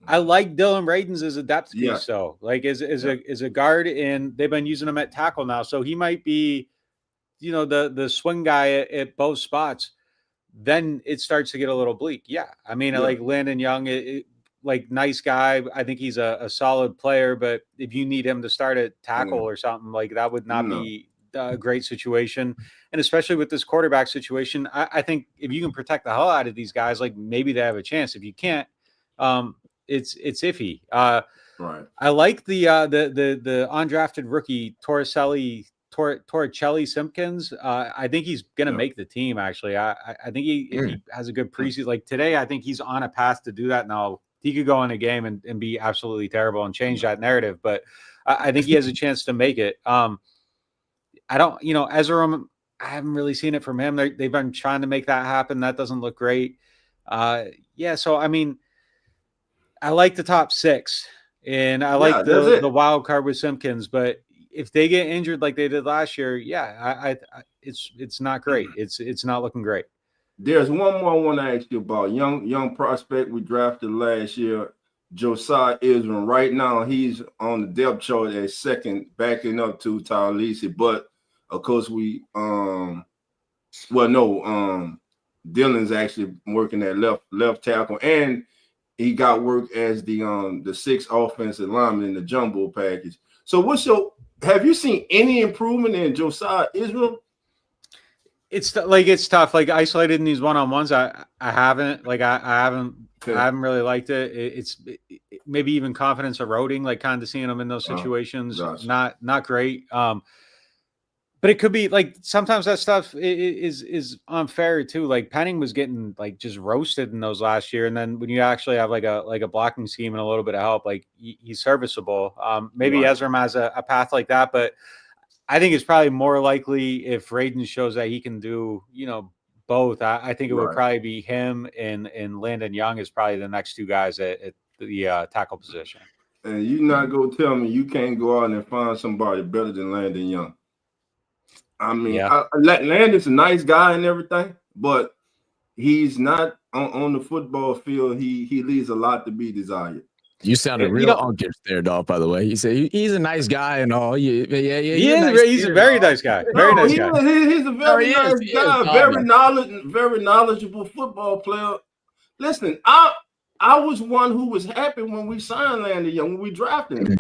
I like Dylan Radins as a depth piece, though. Like as a guard, and they've been using him at tackle now, so he might be, the swing guy at both spots. Then it starts to get a little bleak. Yeah. I mean, like Landon Young, nice guy. I think he's a solid player, but if you need him to start at tackle or something, like that would not be a great situation. And especially with this quarterback situation, I think if you can protect the hell out of these guys, like maybe they have a chance. If you can't, it's iffy. Right. I like the undrafted rookie Torricelli Simpkins. I think he's going to make the team, actually. I think if he has a good preseason, like today, I think he's on a path to do that. Now, he could go in a game and be absolutely terrible and change that narrative, but I think he has a chance to make it. I don't, Ezra, I haven't really seen it from him. They've been trying to make that happen. That doesn't look great. So, I mean, I like the top 6, and I like the wild card with Simpkins, but if they get injured like they did last year, it's not great. It's not looking great. There's one more I want to ask you about. Young prospect we drafted last year, Josiah Israel. Right now, he's on the depth chart at second, backing up to Talisi. But of course, Dylan's actually working at left tackle, and he got work as the 6th offensive lineman in the jumbo package. So what's your Have you seen any improvement in Josiah Israel? It's tough. Like isolated in these one-on-ones, I haven't I haven't really liked it. It's maybe even confidence eroding, like kind of seeing him in those situations. Gotcha. Not great. But it could be like sometimes that stuff is unfair too. Like Penning was getting like just roasted in those last year, and then when you actually have like a blocking scheme and a little bit of help, like he's serviceable. Maybe Right. Ezra has a path like that, but I think it's probably more likely if Raiden shows that he can do, both. I think it would probably be him and Landon Young is probably the next two guys at the tackle position. And you not go tell me you can't go out and find somebody better than Landon Young. I mean, Landon's a nice guy and everything, but he's not on the football field. He leaves a lot to be desired. You sounded real unkish there, dog. By the way, he said he's a nice guy and all. Yeah. He's a very nice guy. Very nice guy. He's a very nice guy. Very knowledgeable football player. Listen, I was one who was happy when we signed Landon Young, when we drafted him,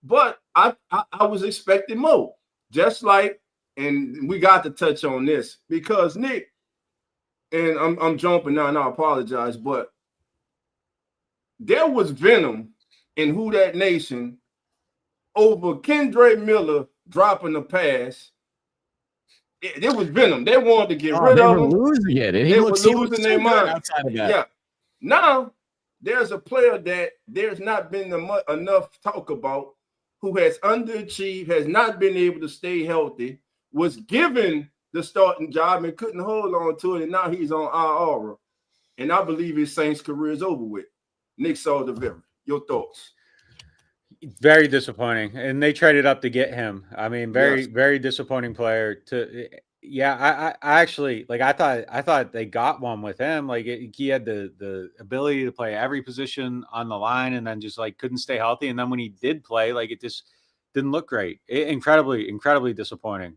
but I was expecting more. Just like, and we got to touch on this because Nick, and I'm jumping now, and I apologize, but there was venom in Who Dat Nation over Kendre Miller dropping the pass. There was venom. They wanted to get rid of him. Losing it. They were losing their mind. Outside of that. Yeah. Now there's a player that there's not been enough talk about, who has underachieved, has not been able to stay healthy, was given the starting job and couldn't hold on to it, and now he's on IR. And I believe his Saints career is over with. Nick Underhill, your thoughts? Very disappointing, and they traded up to get him. I mean, very disappointing player. I actually I thought they got one with him. Like he had the ability to play every position on the line, and then just like couldn't stay healthy. And then when he did play, like it just didn't look great. Incredibly disappointing.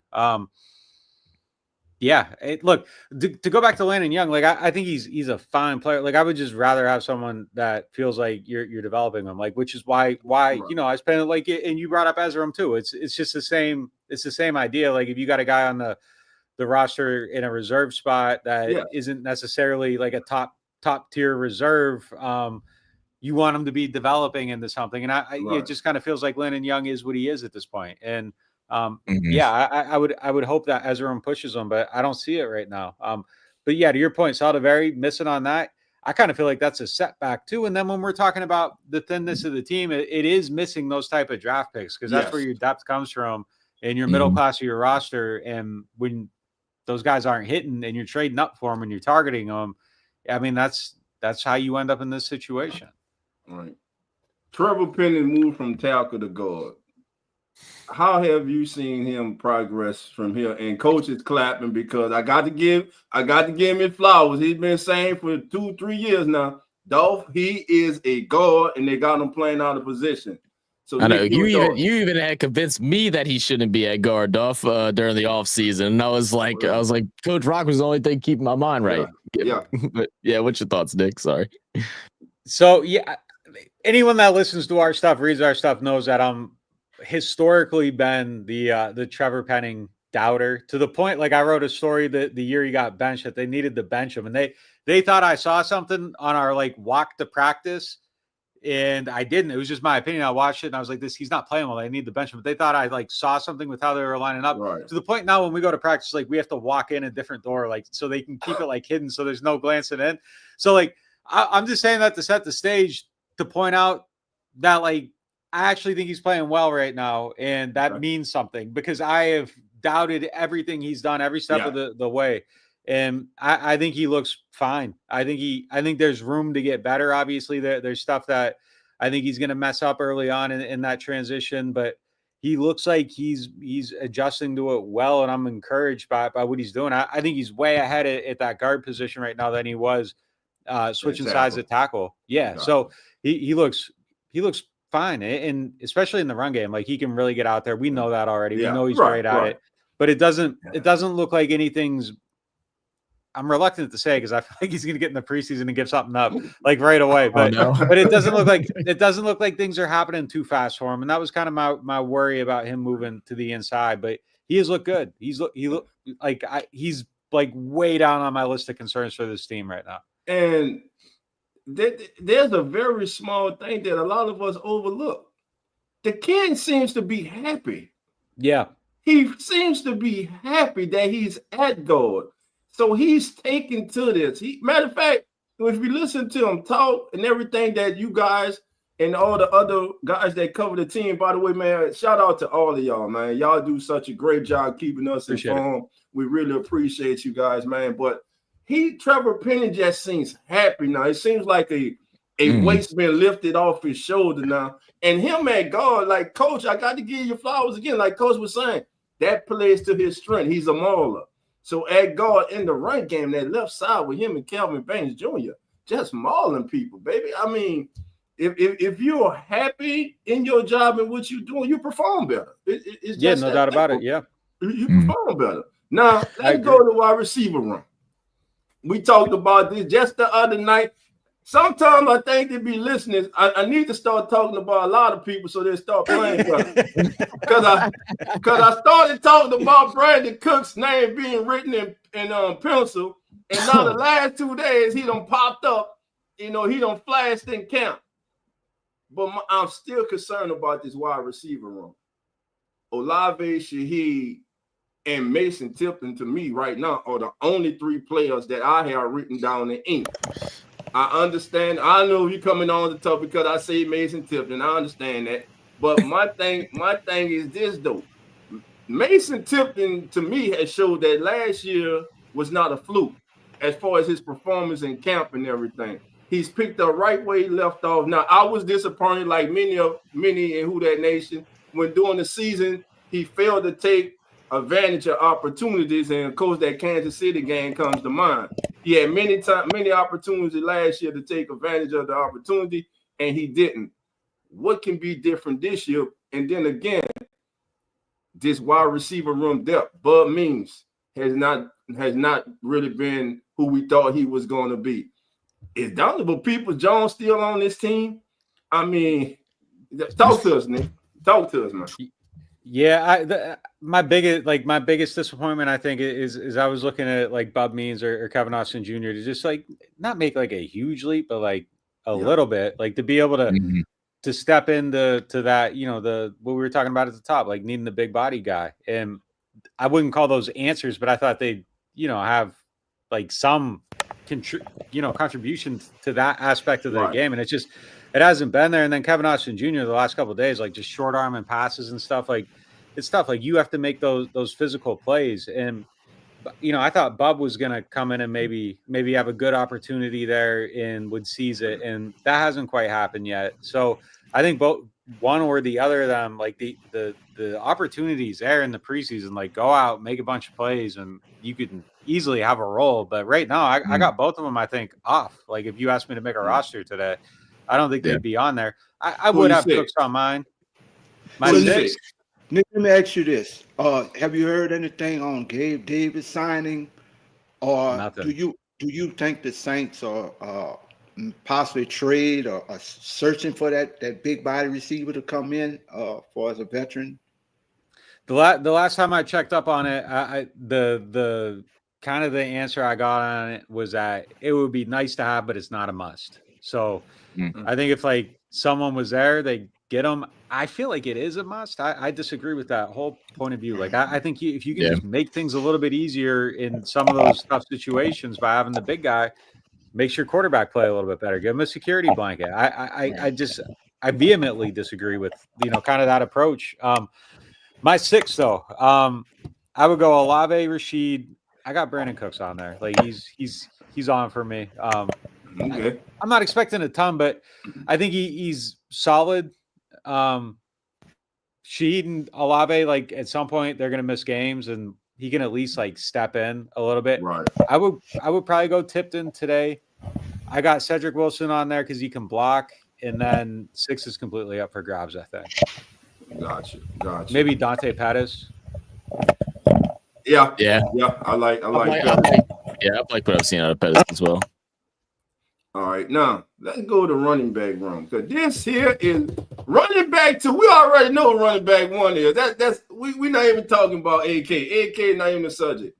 Look, to go back to Landon Young, like I think he's a fine player. Like I would just rather have someone that feels like you're developing them, like, which is why I spend it like it. And you brought up Ezra too. It's just the same. It's the same idea. Like if you got a guy on the roster in a reserve spot that isn't necessarily like a top tier reserve, you want him to be developing into something. And it just kind of feels like Landon Young is what he is at this point. And I would hope that Ezra pushes him, but I don't see it right now. But yeah, to your point, Saldivari missing on that. I kind of feel like that's a setback too. And then when we're talking about the thinness of the team, it is missing those type of draft picks because that's where your depth comes from in your middle class of your roster. And when those guys aren't hitting and you're trading up for them and you're targeting them, I mean, that's how you end up in this situation. All right. Trevor Penning moved from tackle to guard. How have you seen him progress from here? And coach is clapping because I got to give him his flowers. He's been saying for 2-3 years now, Dolph, he is a guard, and they got him playing out of position. So I know you even had convinced me that he shouldn't be at guard, Dolph, during the offseason. And I was like, Coach Rock was the only thing keeping my mind right. Yeah. But yeah, what's your thoughts, Nick? Sorry. So anyone that listens to our stuff, reads our stuff, knows that I'm historically been the Trevor Penning doubter, to the point like I wrote a story that the year he got benched that they needed to bench him, and they thought I saw something on our like walk to practice, and I didn't. It was just my opinion. I watched it and I was like, he's not playing well. I need to bench him. But they thought I like saw something with how they were lining up, to the point now when we go to practice, like we have to walk in a different door, like so they can keep it like hidden so there's no glancing in. So like I'm just saying that to set the stage to point out that like I actually think he's playing well right now, and that means something because I have doubted everything he's done every step of the way, and I think he looks fine. I think there's room to get better. Obviously, there's stuff that I think he's going to mess up early on in that transition, but he looks like he's adjusting to it well, and I'm encouraged by what he's doing. I think he's way ahead at that guard position right now than he was switching sides at tackle. Yeah, so he looks fine, and especially in the run game, like he can really get out there. We know that already. We know he's great at it, but it doesn't look like anything's I'm reluctant to say because I feel like he's going to get in the preseason and give something up like right away. But no. but it doesn't look like things are happening too fast for him, and that was kind of my worry about him moving to the inside. But he has looked good. He's like way down on my list of concerns for this team right now. And there's a very small thing that a lot of us overlook. The kid seems to be happy. Yeah. He seems to be happy that he's at guard. So he's taken to this. Matter of fact, if you listen to him talk and everything that you guys and all the other guys that cover the team, by the way, man, shout out to all of y'all, man. Y'all do such a great job keeping us informed. We really appreciate you guys, man. But Trevor Penning just seems happy now. It seems like a weight's been lifted off his shoulder now. And him at guard, like, Coach, I got to give you flowers again. Like Coach was saying, that plays to his strength. He's a mauler. So at guard in the run game, that left side with him and Calvin Banks Jr., just mauling people, baby. I mean, if you're happy in your job and what you're doing, you perform better. It's just no doubt about it. Yeah. You perform better. Now, let's go to the wide receiver room. We talked about this just the other night. Sometimes I think they be listening. I need to start talking about a lot of people so they start playing better. Because I started talking about Brandon Cook's name being written in pencil, and now the last 2 days he done popped up. He done flashed in camp. But I'm still concerned about this wide receiver room. Olave, Shaheed, and Mason Tipton, to me right now, are the only 3 players that I have written down in ink. I understand. I know you're coming on the top because I say Mason Tipton. I understand that. But my thing is this, though. Mason Tipton, to me, has showed that last year was not a fluke as far as his performance in camp and everything. He's picked up right where he left off. Now, I was disappointed, like many in Who Dat Nation, when during the season he failed to take advantage of opportunities, and of course that Kansas City game comes to mind. He had many opportunities last year to take advantage of the opportunity, and he didn't. What can be different this year? And then again, this wide receiver room depth, Bud Means has not really been who we thought he was going to be. Is Donovan Peoples-Jones still on this team? I mean, talk to us, Nick. Talk to us, man. Yeah, my biggest disappointment, I think, is I was looking at like Bub Means or Kevin Austin Jr. to just like not make like a huge leap, but like a little bit, like to be able to step into that, what we were talking about at the top, like needing the big body guy. And I wouldn't call those answers, but I thought they'd, have like some contribution to that aspect of the game. And it hasn't been there. And then Kevin Austin Jr. the last couple of days, like just short arm and passes and stuff, like it's stuff like you have to make those physical plays. And, I thought Bub was going to come in and maybe have a good opportunity there and would seize it. And that hasn't quite happened yet. So I think both one or the other of them, like the opportunities there in the preseason, like go out, make a bunch of plays, and you could easily have a role. But right now I got both of them, I think, off. Like if you asked me to make a roster today, I don't think they'd be on there. I would have Cooks on mine. Nick, let me ask you this. Have you heard anything on Gabe Davis signing? Or Nothing. do you think the Saints are possibly trade or searching for that big body receiver to come in for as a veteran? The last time I checked up on it, the kind of the answer I got on it was that it would be nice to have, but it's not a must. So I think if like someone was there, they get them. I feel like it is a must. I disagree with that whole point of view. Like I think if you can just make things a little bit easier in some of those tough situations by having the big guy, makes your quarterback play a little bit better. Give him a security blanket. I vehemently disagree with kind of that approach. My 6 though, I would go Olave, Rashid. I got Brandon Cooks on there. Like he's on for me. Okay. I'm not expecting a ton, but I think he's solid. Sheed and Olave, like at some point they're gonna miss games, and he can at least like step in a little bit. Right. I would probably go Tipton today. I got Cedric Wilson on there because he can block, and then 6 is completely up for grabs, I think. Gotcha. Maybe Dante Pettis. Yeah. I like that. Yeah, I like what I've seen out of Pettis as well. All right, now let's go to running back room, because this here is running back 2. We already know what running back 1 is. That's we not even talking about AK. AK is not even the subject.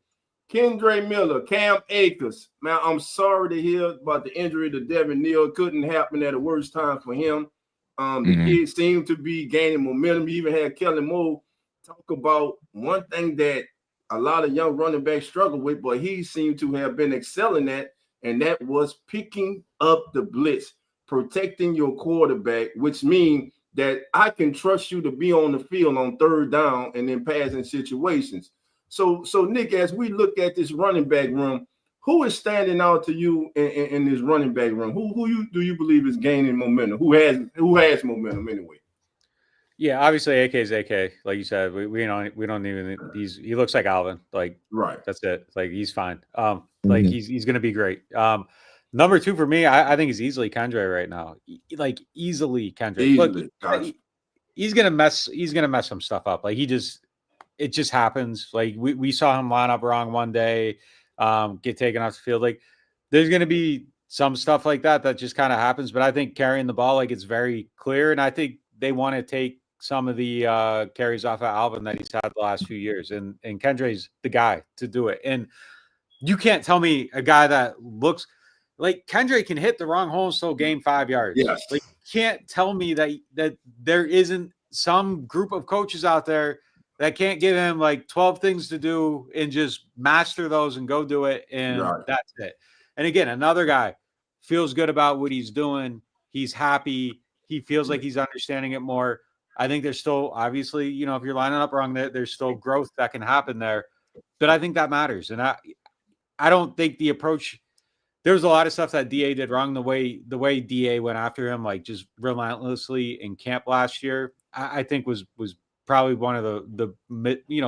Kendre Miller, Cam Akers. Man, I'm sorry to hear about the injury to Devin Neal. Couldn't happen at the worst time for him. The kid seemed to be gaining momentum. You even had Kellen Moore talk about one thing that a lot of young running backs struggle with, but he seemed to have been excelling at, and that was picking up the blitz, protecting your quarterback, which means that I can trust you to be on the field on 3rd down and in passing situations. So Nick, as we look at this running back room, who is standing out to you in this running back room? Who do you believe is gaining momentum? Who has momentum anyway? Yeah, obviously AK is AK. Like you said, we don't even. He looks like Alvin. Like, right. That's it. Like, he's fine. Like he's gonna be great. Number 2 for me, I think is easily Kendre right now. Like, easily Kendre. Easily. Look, Gotcha. he's gonna mess some stuff up. Like, it just happens. Like, we saw him line up wrong one day, get taken off the field. Like, there's going to be some stuff like that just kind of happens. But I think carrying the ball, like, it's very clear. And I think they want to take some of the carries off of Alvin that he's had the last few years. And Kendre's the guy to do it. And you can't tell me a guy that looks like Kendre can hit the wrong hole and still gain 5 yards. Yes. Like, you can't tell me that there isn't some group of coaches out there that can't give him like 12 things to do and just master those and go do it. And that's it. And again, another guy feels good about what he's doing. He's happy. He feels like he's understanding it more. I think there's still, obviously, if you're lining up wrong, there's still growth that can happen there. But I think that matters. And I don't think the approach, there was a lot of stuff that DA did wrong. The way DA went after him, like, just relentlessly in camp last year, I think was probably one of the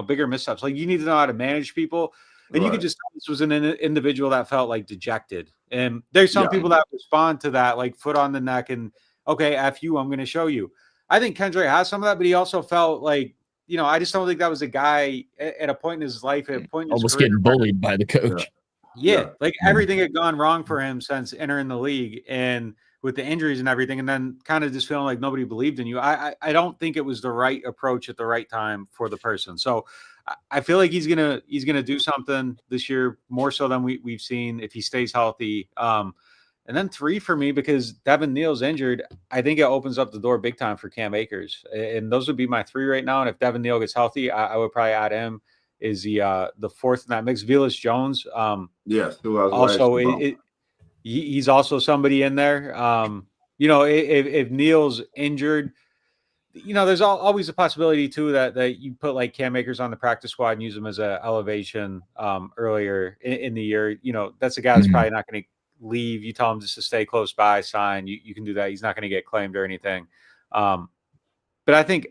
bigger missteps. Like, you need to know how to manage people, and you could just tell this was an individual that felt like dejected. And there's some people that respond to that, like, foot on the neck and, okay, F you, I'm going to show you. I think Kendre has some of that, but he also felt like, I just don't think that was a guy at a point in his life, at a point in his almost career, getting bullied by the coach. Yeah, like, everything had gone wrong for him since entering the league, and with the injuries and everything, and then kind of just feeling like nobody believed in you. I don't think it was the right approach at the right time for the person. So I feel like he's gonna do something this year, more so than we've seen, if he stays healthy. And then 3 for me, because Devin Neal's injured, I think it opens up the door big time for Cam Akers. And those would be my 3 right now. And if Devin Neal gets healthy, I would probably add him. Is the 4th in that mix. Velas Jones. Yes. Also, he's also somebody in there. If Neal's injured, there's always a possibility too that you put like Cam Akers on the practice squad and use him as an elevation earlier in the year. That's a guy that's probably not going to leave. You tell him just to stay close by, sign. You can do that. He's not going to get claimed or anything. But I think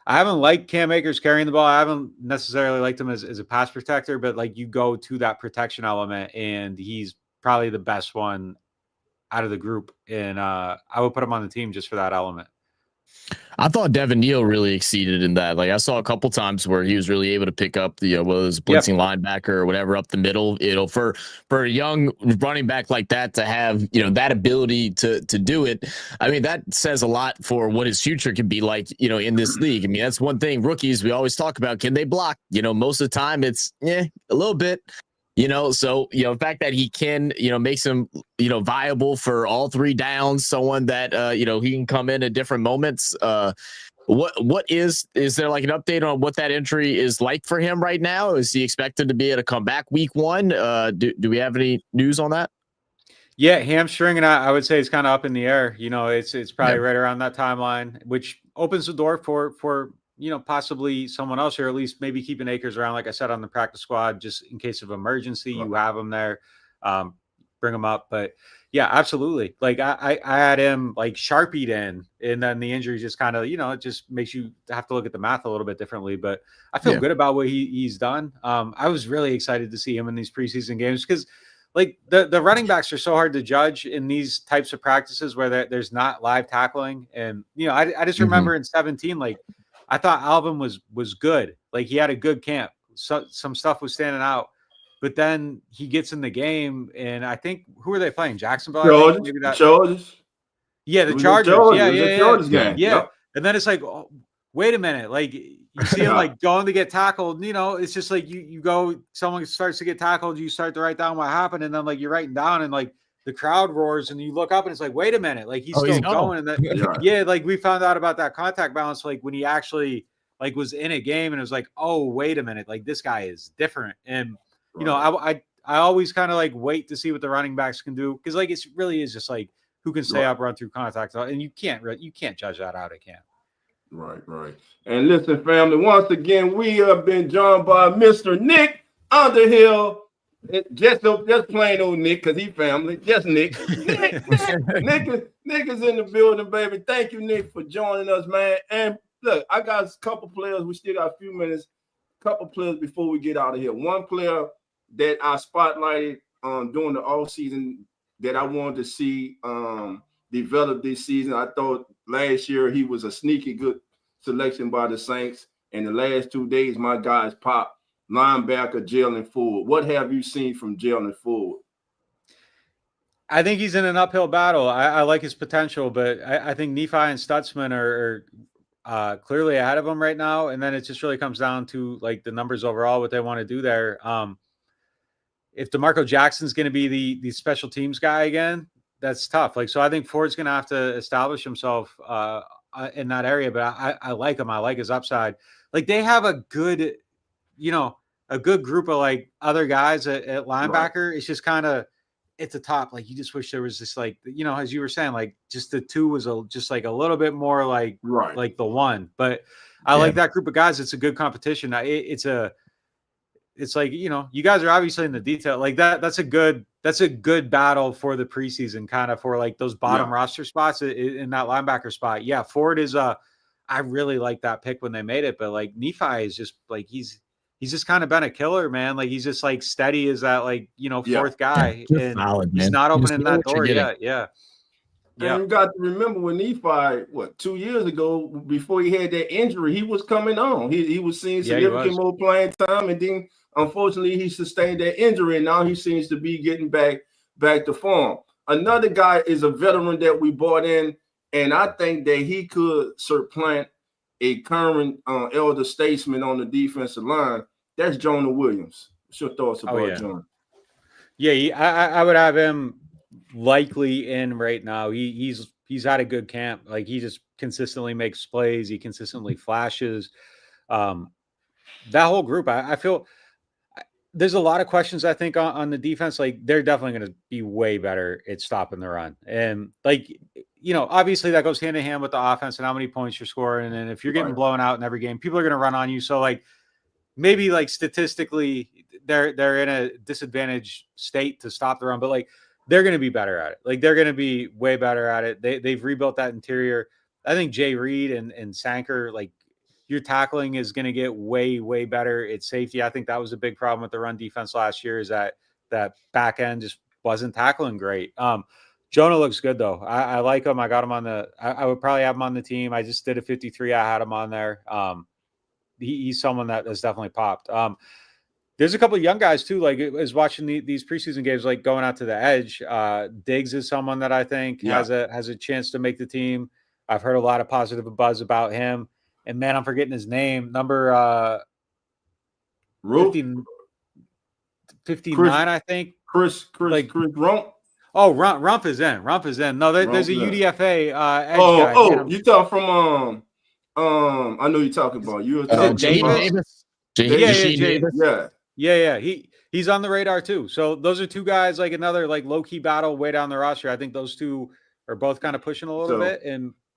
I haven't liked Cam Akers carrying the ball. I haven't necessarily liked him as a pass protector, but like, you go to that protection element, and he's probably the best one out of the group. And I would put him on the team just for that element. I thought Devin Neal really exceeded in that. Like, I saw a couple times where he was really able to pick up the whether it was blitzing linebacker or whatever up the middle. For a young running back like that to have that ability to do it, I mean, that says a lot for what his future can be like in this league. I mean, that's one thing rookies we always talk about. Can they block? Most of the time it's a little bit. So, the fact that he can, makes him, viable for all 3 downs, someone that, he can come in at different moments. What is there like an update on what that injury is like for him right now? Is he expected to be able to come back week 1? Do we have any news on that? Yeah, hamstring, and I would say it's kind of up in the air. It's probably right around that timeline, which opens the door for possibly someone else, or at least maybe keeping Akers around, like I said, on the practice squad, just in case of emergency. You have him there, bring him up. But yeah, absolutely. Like, I had him like Sharpied in, and then the injury just kind of, it just makes you have to look at the math a little bit differently. But I feel good about what he's done. I was really excited to see him in these preseason games, because like the running backs are so hard to judge in these types of practices where there's not live tackling. And, I just remember in 17, like, I thought Alvin was good. Like, he had a good camp. So some stuff was standing out. But then he gets in the game, and I think who are they playing? Jacksonville. I think? Maybe that. Chargers. Yeah, the Chargers. Chargers game. Yeah. Yep. And then it's like, oh, wait a minute. Like you see him like going to get tackled. You know, it's just like you go. Someone starts to get tackled. You start to write down what happened, and then like you're writing down, and like the crowd roars, and you look up, and it's like, wait a minute. Like he's still going. And then yeah, like we found out about that contact balance. Like when he actually like was in a game, and it was like, oh, wait a minute. Like this guy is different. And you know, I always kind of like wait to see what the running backs can do, because like it really is just like who can stay up, run through contact, and you can't judge that out of camp. Right. And listen, family, once again, we have been joined by Mr. Nick Underhill. Just plain old Nick, because he family. Just Nick. Nick is in the building, baby. Thank you, Nick, for joining us, man. And look, I got a couple players. We still got a few minutes. Couple players before we get out of here. One player that I spotlighted during the off season that I wanted to see develop this season. I thought last year he was a sneaky good selection by the Saints. And the last 2 days, my guys popped. Linebacker Jalen Ford. What have you seen from Jalen Ford? I think he's in an uphill battle. I like his potential, but I think Nephi and Stutzman are clearly ahead of him right now. And then it just really comes down to like the numbers overall, what they want to do there. If DeMarco Jackson's going to be the special teams guy again, that's tough. Like, so I think Ford's going to have to establish himself in that area, but I like him. I like his upside. Like they have a good, a good group of like other guys at linebacker. Right. It's just kind of at the top. Like you just wish there was this, like, as you were saying, like just the two was just like a little bit more like, like the one, but I like that group of guys. It's a good competition. It's like, you guys are obviously in the detail like that. That's a good battle for the preseason, kind of for like those bottom roster spots in that linebacker spot. Yeah. Ford is I really like that pick when they made it, but like Nephi is just like, he's just kind of been a killer, man. Like he's just like steady as that, like, fourth guy, and solid, he's not opening that door. Yeah. And you got to remember when Nephi, 2 years ago, before he had that injury, he was coming on. He was seeing significant more playing time, and then unfortunately he sustained that injury, and now he seems to be getting back to form. Another guy is a veteran that we brought in, and I think that he could supplant a current elder statesman on the defensive line. That's Jonah Williams. What's your thoughts about Jonah? Yeah, I would have him likely in right now. He's had a good camp. Like he just consistently makes plays. He consistently flashes. That whole group, I feel there's a lot of questions, I think, on the defense. Like they're definitely going to be way better at stopping the run. And like, obviously that goes hand in hand with the offense and how many points you're scoring. And if you're getting blown out in every game, people are going to run on you. So like maybe like statistically they're in a disadvantaged state to stop the run, but like they're going to be better at it. Like they're going to be way better at it. They've rebuilt that interior. I think Jay Reed and Sanker, like your tackling is going to get way, way better at safety. I think that was a big problem with the run defense last year, is that back end just wasn't tackling great. Jonah looks good though. I like him. I got him on I would probably have him on the team. I just did a 53. I had him on there. He's someone that has definitely popped. There's a couple of young guys too. Like is watching these preseason games, like going out to the edge. Diggs is someone that I think has a chance to make the team. I've heard a lot of positive buzz about him. And man, I'm forgetting his name. Number 59, I think. Chris Rump. Oh, Rump is in. No, there's a UDFA edge guy. You talk from I know you're talking about. You're talking Davis. Yeah. He's on the radar too. So those are two guys, like another like low key battle way down the roster. I think those two are both kind of pushing a little bit,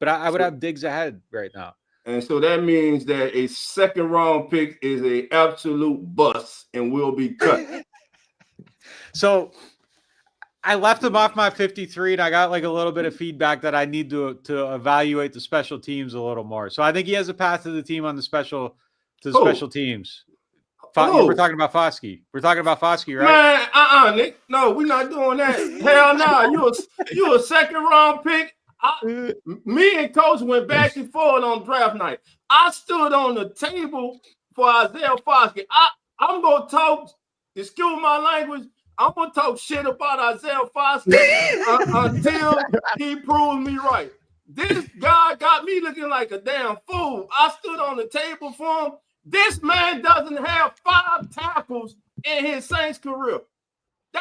but I would have Diggs ahead right now. And so that means that a second round pick is an absolute bust and will be cut. So I left him off my 53, and I got like a little bit of feedback that I need to evaluate the special teams a little more. So I think he has a path to the team on special teams. We're talking about Foskey. We're talking about Foskey, right? Man, Nick. No, we're not doing that. Hell no. You a second round pick. Me and Coach went back and forth on draft night. I stood on the table for Isaiah Foskey. I'm gonna talk excuse my language, I'm going to talk shit about Isaiah Foster until he proves me right. This guy got me looking like a damn fool. I stood on the table for him. This man doesn't have 5 tackles in his Saints career.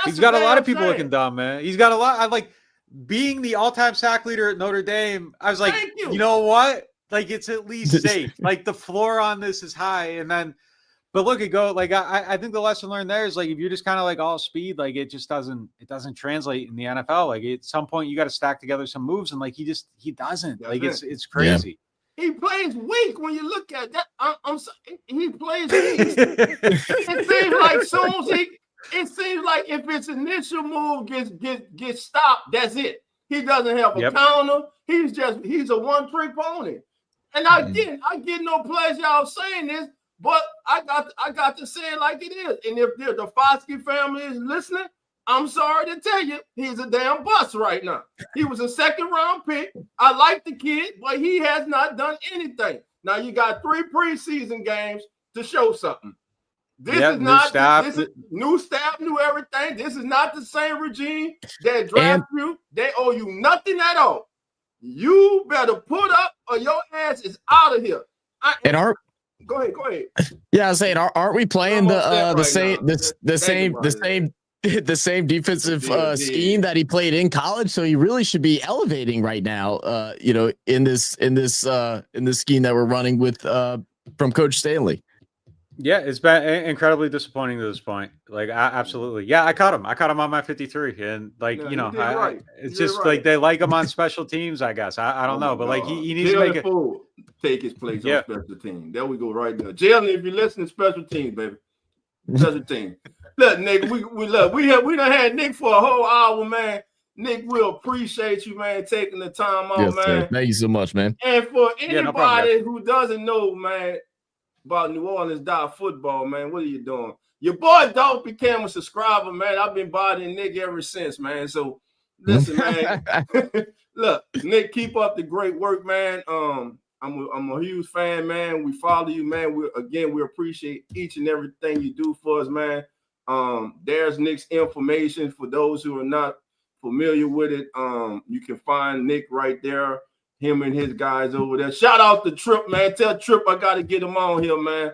He's got a lot of people looking dumb, man. He's got a lot. I like being the all-time sack leader at Notre Dame. I was like, you know what? Like, it's at least safe. Like, the floor on this is high. And then, but look, it go like I think the lesson learned there is like if you're just kind of like all speed, like it doesn't translate in the NFL. Like at some point you got to stack together some moves, and like he doesn't. Like it's crazy. Yeah. He plays weak when you look at that. He plays weak. It seems like soon as it seems like if his initial move gets stopped, that's it. He doesn't have a counter. He's a one-trick pony. And I get no pleasure out saying this, but I got to say it like it is. And if the Foskey family is listening, I'm sorry to tell you, he's a damn bust right now. He was a second-round pick. I like the kid, but he has not done anything. Now you got 3 preseason games to show something. This is not new staff, new everything. This is not the same regime that draft you. They owe you nothing at all. You better put up or your ass is out of here. Go ahead. Yeah, I was saying, aren't we playing the same defensive scheme that he played in college? So he really should be elevating right now. In this scheme that we're running with from Coach Stanley. Yeah, it's been incredibly disappointing to this point. Like, absolutely. Yeah, I caught him on my 53. And, like, it's just like they like him on special teams, I guess. I don't know. But, like, he needs to make take his place on special teams. There we go right there. Jalen, if you listen to special teams, baby. Special teams. Look, Nick, we done had Nick for a whole hour, man. Nick, we appreciate you, man, taking the time out, man. Sir. Thank you so much, man. And for anybody who doesn't know, man, about NewOrleans.Football, man, what are you doing? Your boy Dolph became a subscriber, man. I've been bothering Nick ever since, man. So listen, man. Look, Nick, keep up the great work, man. I'm a huge fan, man. We follow you, man. We appreciate each and everything you do for us, man. There's Nick's information for those who are not familiar with it. You can find Nick right there. Him and his guys over there. Shout out to Trip, man. Tell Trip I got to get him on here, man.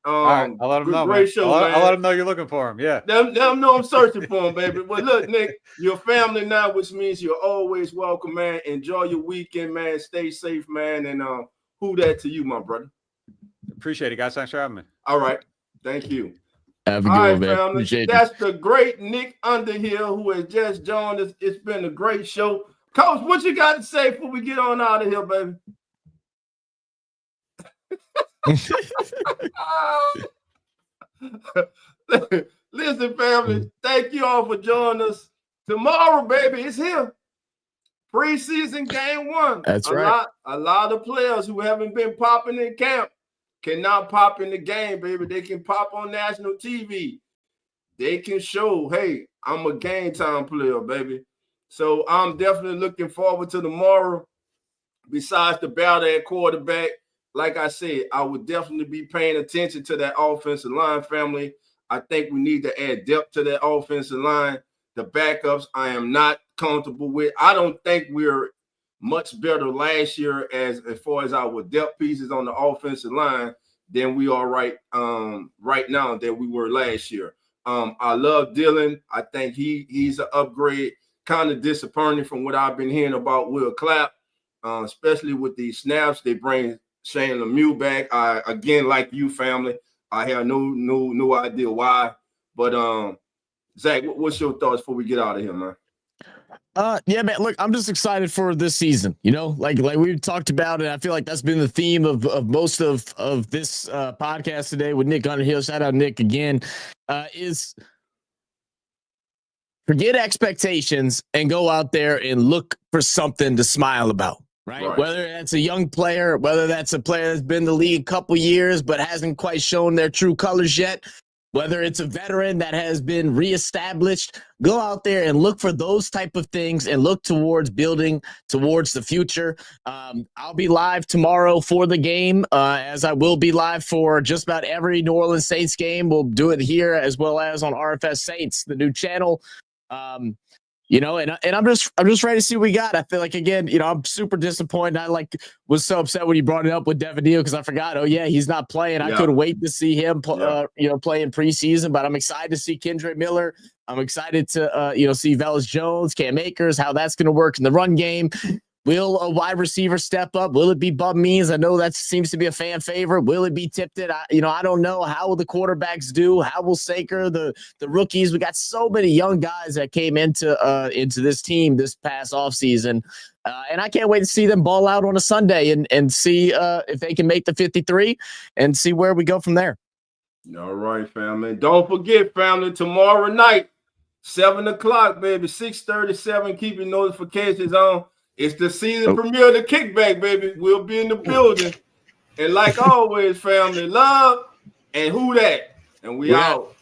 All right, I'll let him know, man. I'll let him know you're looking for him. Yeah. Them know I'm searching for him, baby. But look, Nick, you're family now, which means you're always welcome, man. Enjoy your weekend, man. Stay safe, man. And who that to you, my brother? Appreciate it, guys. Thanks for having me. All right. Thank you. Have a good one, man. Family. That's the great Nick Underhill who has just joined us. It's been a great show. Coach, what you got to say before we get on out of here, baby? Listen, family, thank you all for joining us. Tomorrow, baby, it's here. Preseason game 1. That's right. A lot of players who haven't been popping in camp cannot pop in the game, baby. They can pop on national TV. They can show, hey, I'm a game time player, baby. So I'm definitely looking forward to tomorrow. Besides the battle at quarterback, like I said, I would definitely be paying attention to that offensive line, family. I think we need to add depth to that offensive line. The backups I am not comfortable with. I don't think we're much better last year as far as our depth pieces on the offensive line than we are right now than we were last year. I love Dylan. I think he's an upgrade. Kind of disappointing from what I've been hearing about Will Clapp, especially with these snaps. They bring Shane Lemieux back. Again, like you, family, I have no idea why. But Zach, what's your thoughts before we get out of here, man? Yeah, man. Look, I'm just excited for this season. Like we've talked about, and I feel like that's been the theme of most of this podcast today with Nick Underhill. Shout out Nick again. Is forget expectations and go out there and look for something to smile about, right? Whether that's a young player, whether that's a player that's been in the league a couple years but hasn't quite shown their true colors yet, whether it's a veteran that has been reestablished, go out there and look for those type of things and look towards building towards the future. I'll be live tomorrow for the game, as I will be live for just about every New Orleans Saints game. We'll do it here as well as on RFS Saints, the new channel. And I'm just ready to see what we got. I feel like, again, I'm super disappointed. I was so upset when you brought it up with Devin Neal because I forgot. Oh yeah, he's not playing. Yeah. I couldn't wait to see him, play in preseason. But I'm excited to see Kendrick Miller. I'm excited to see Velus Jones, Cam Akers, how that's going to work in the run game. Will a wide receiver step up? Will it be Bub Means? I know that seems to be a fan favorite. Will it be Tipton? I don't know. How will the quarterbacks do? How will Saker, the rookies? We got so many young guys that came into this team this past offseason. And I can't wait to see them ball out on a Sunday and see if they can make the 53 and see where we go from there. All right, family. Don't forget, family, tomorrow night, 7 o'clock, baby, 6:37. Keep your notifications on. It's the season premiere of the Kickback, baby. We'll be in the building. And like always, family, love and who that? And we out.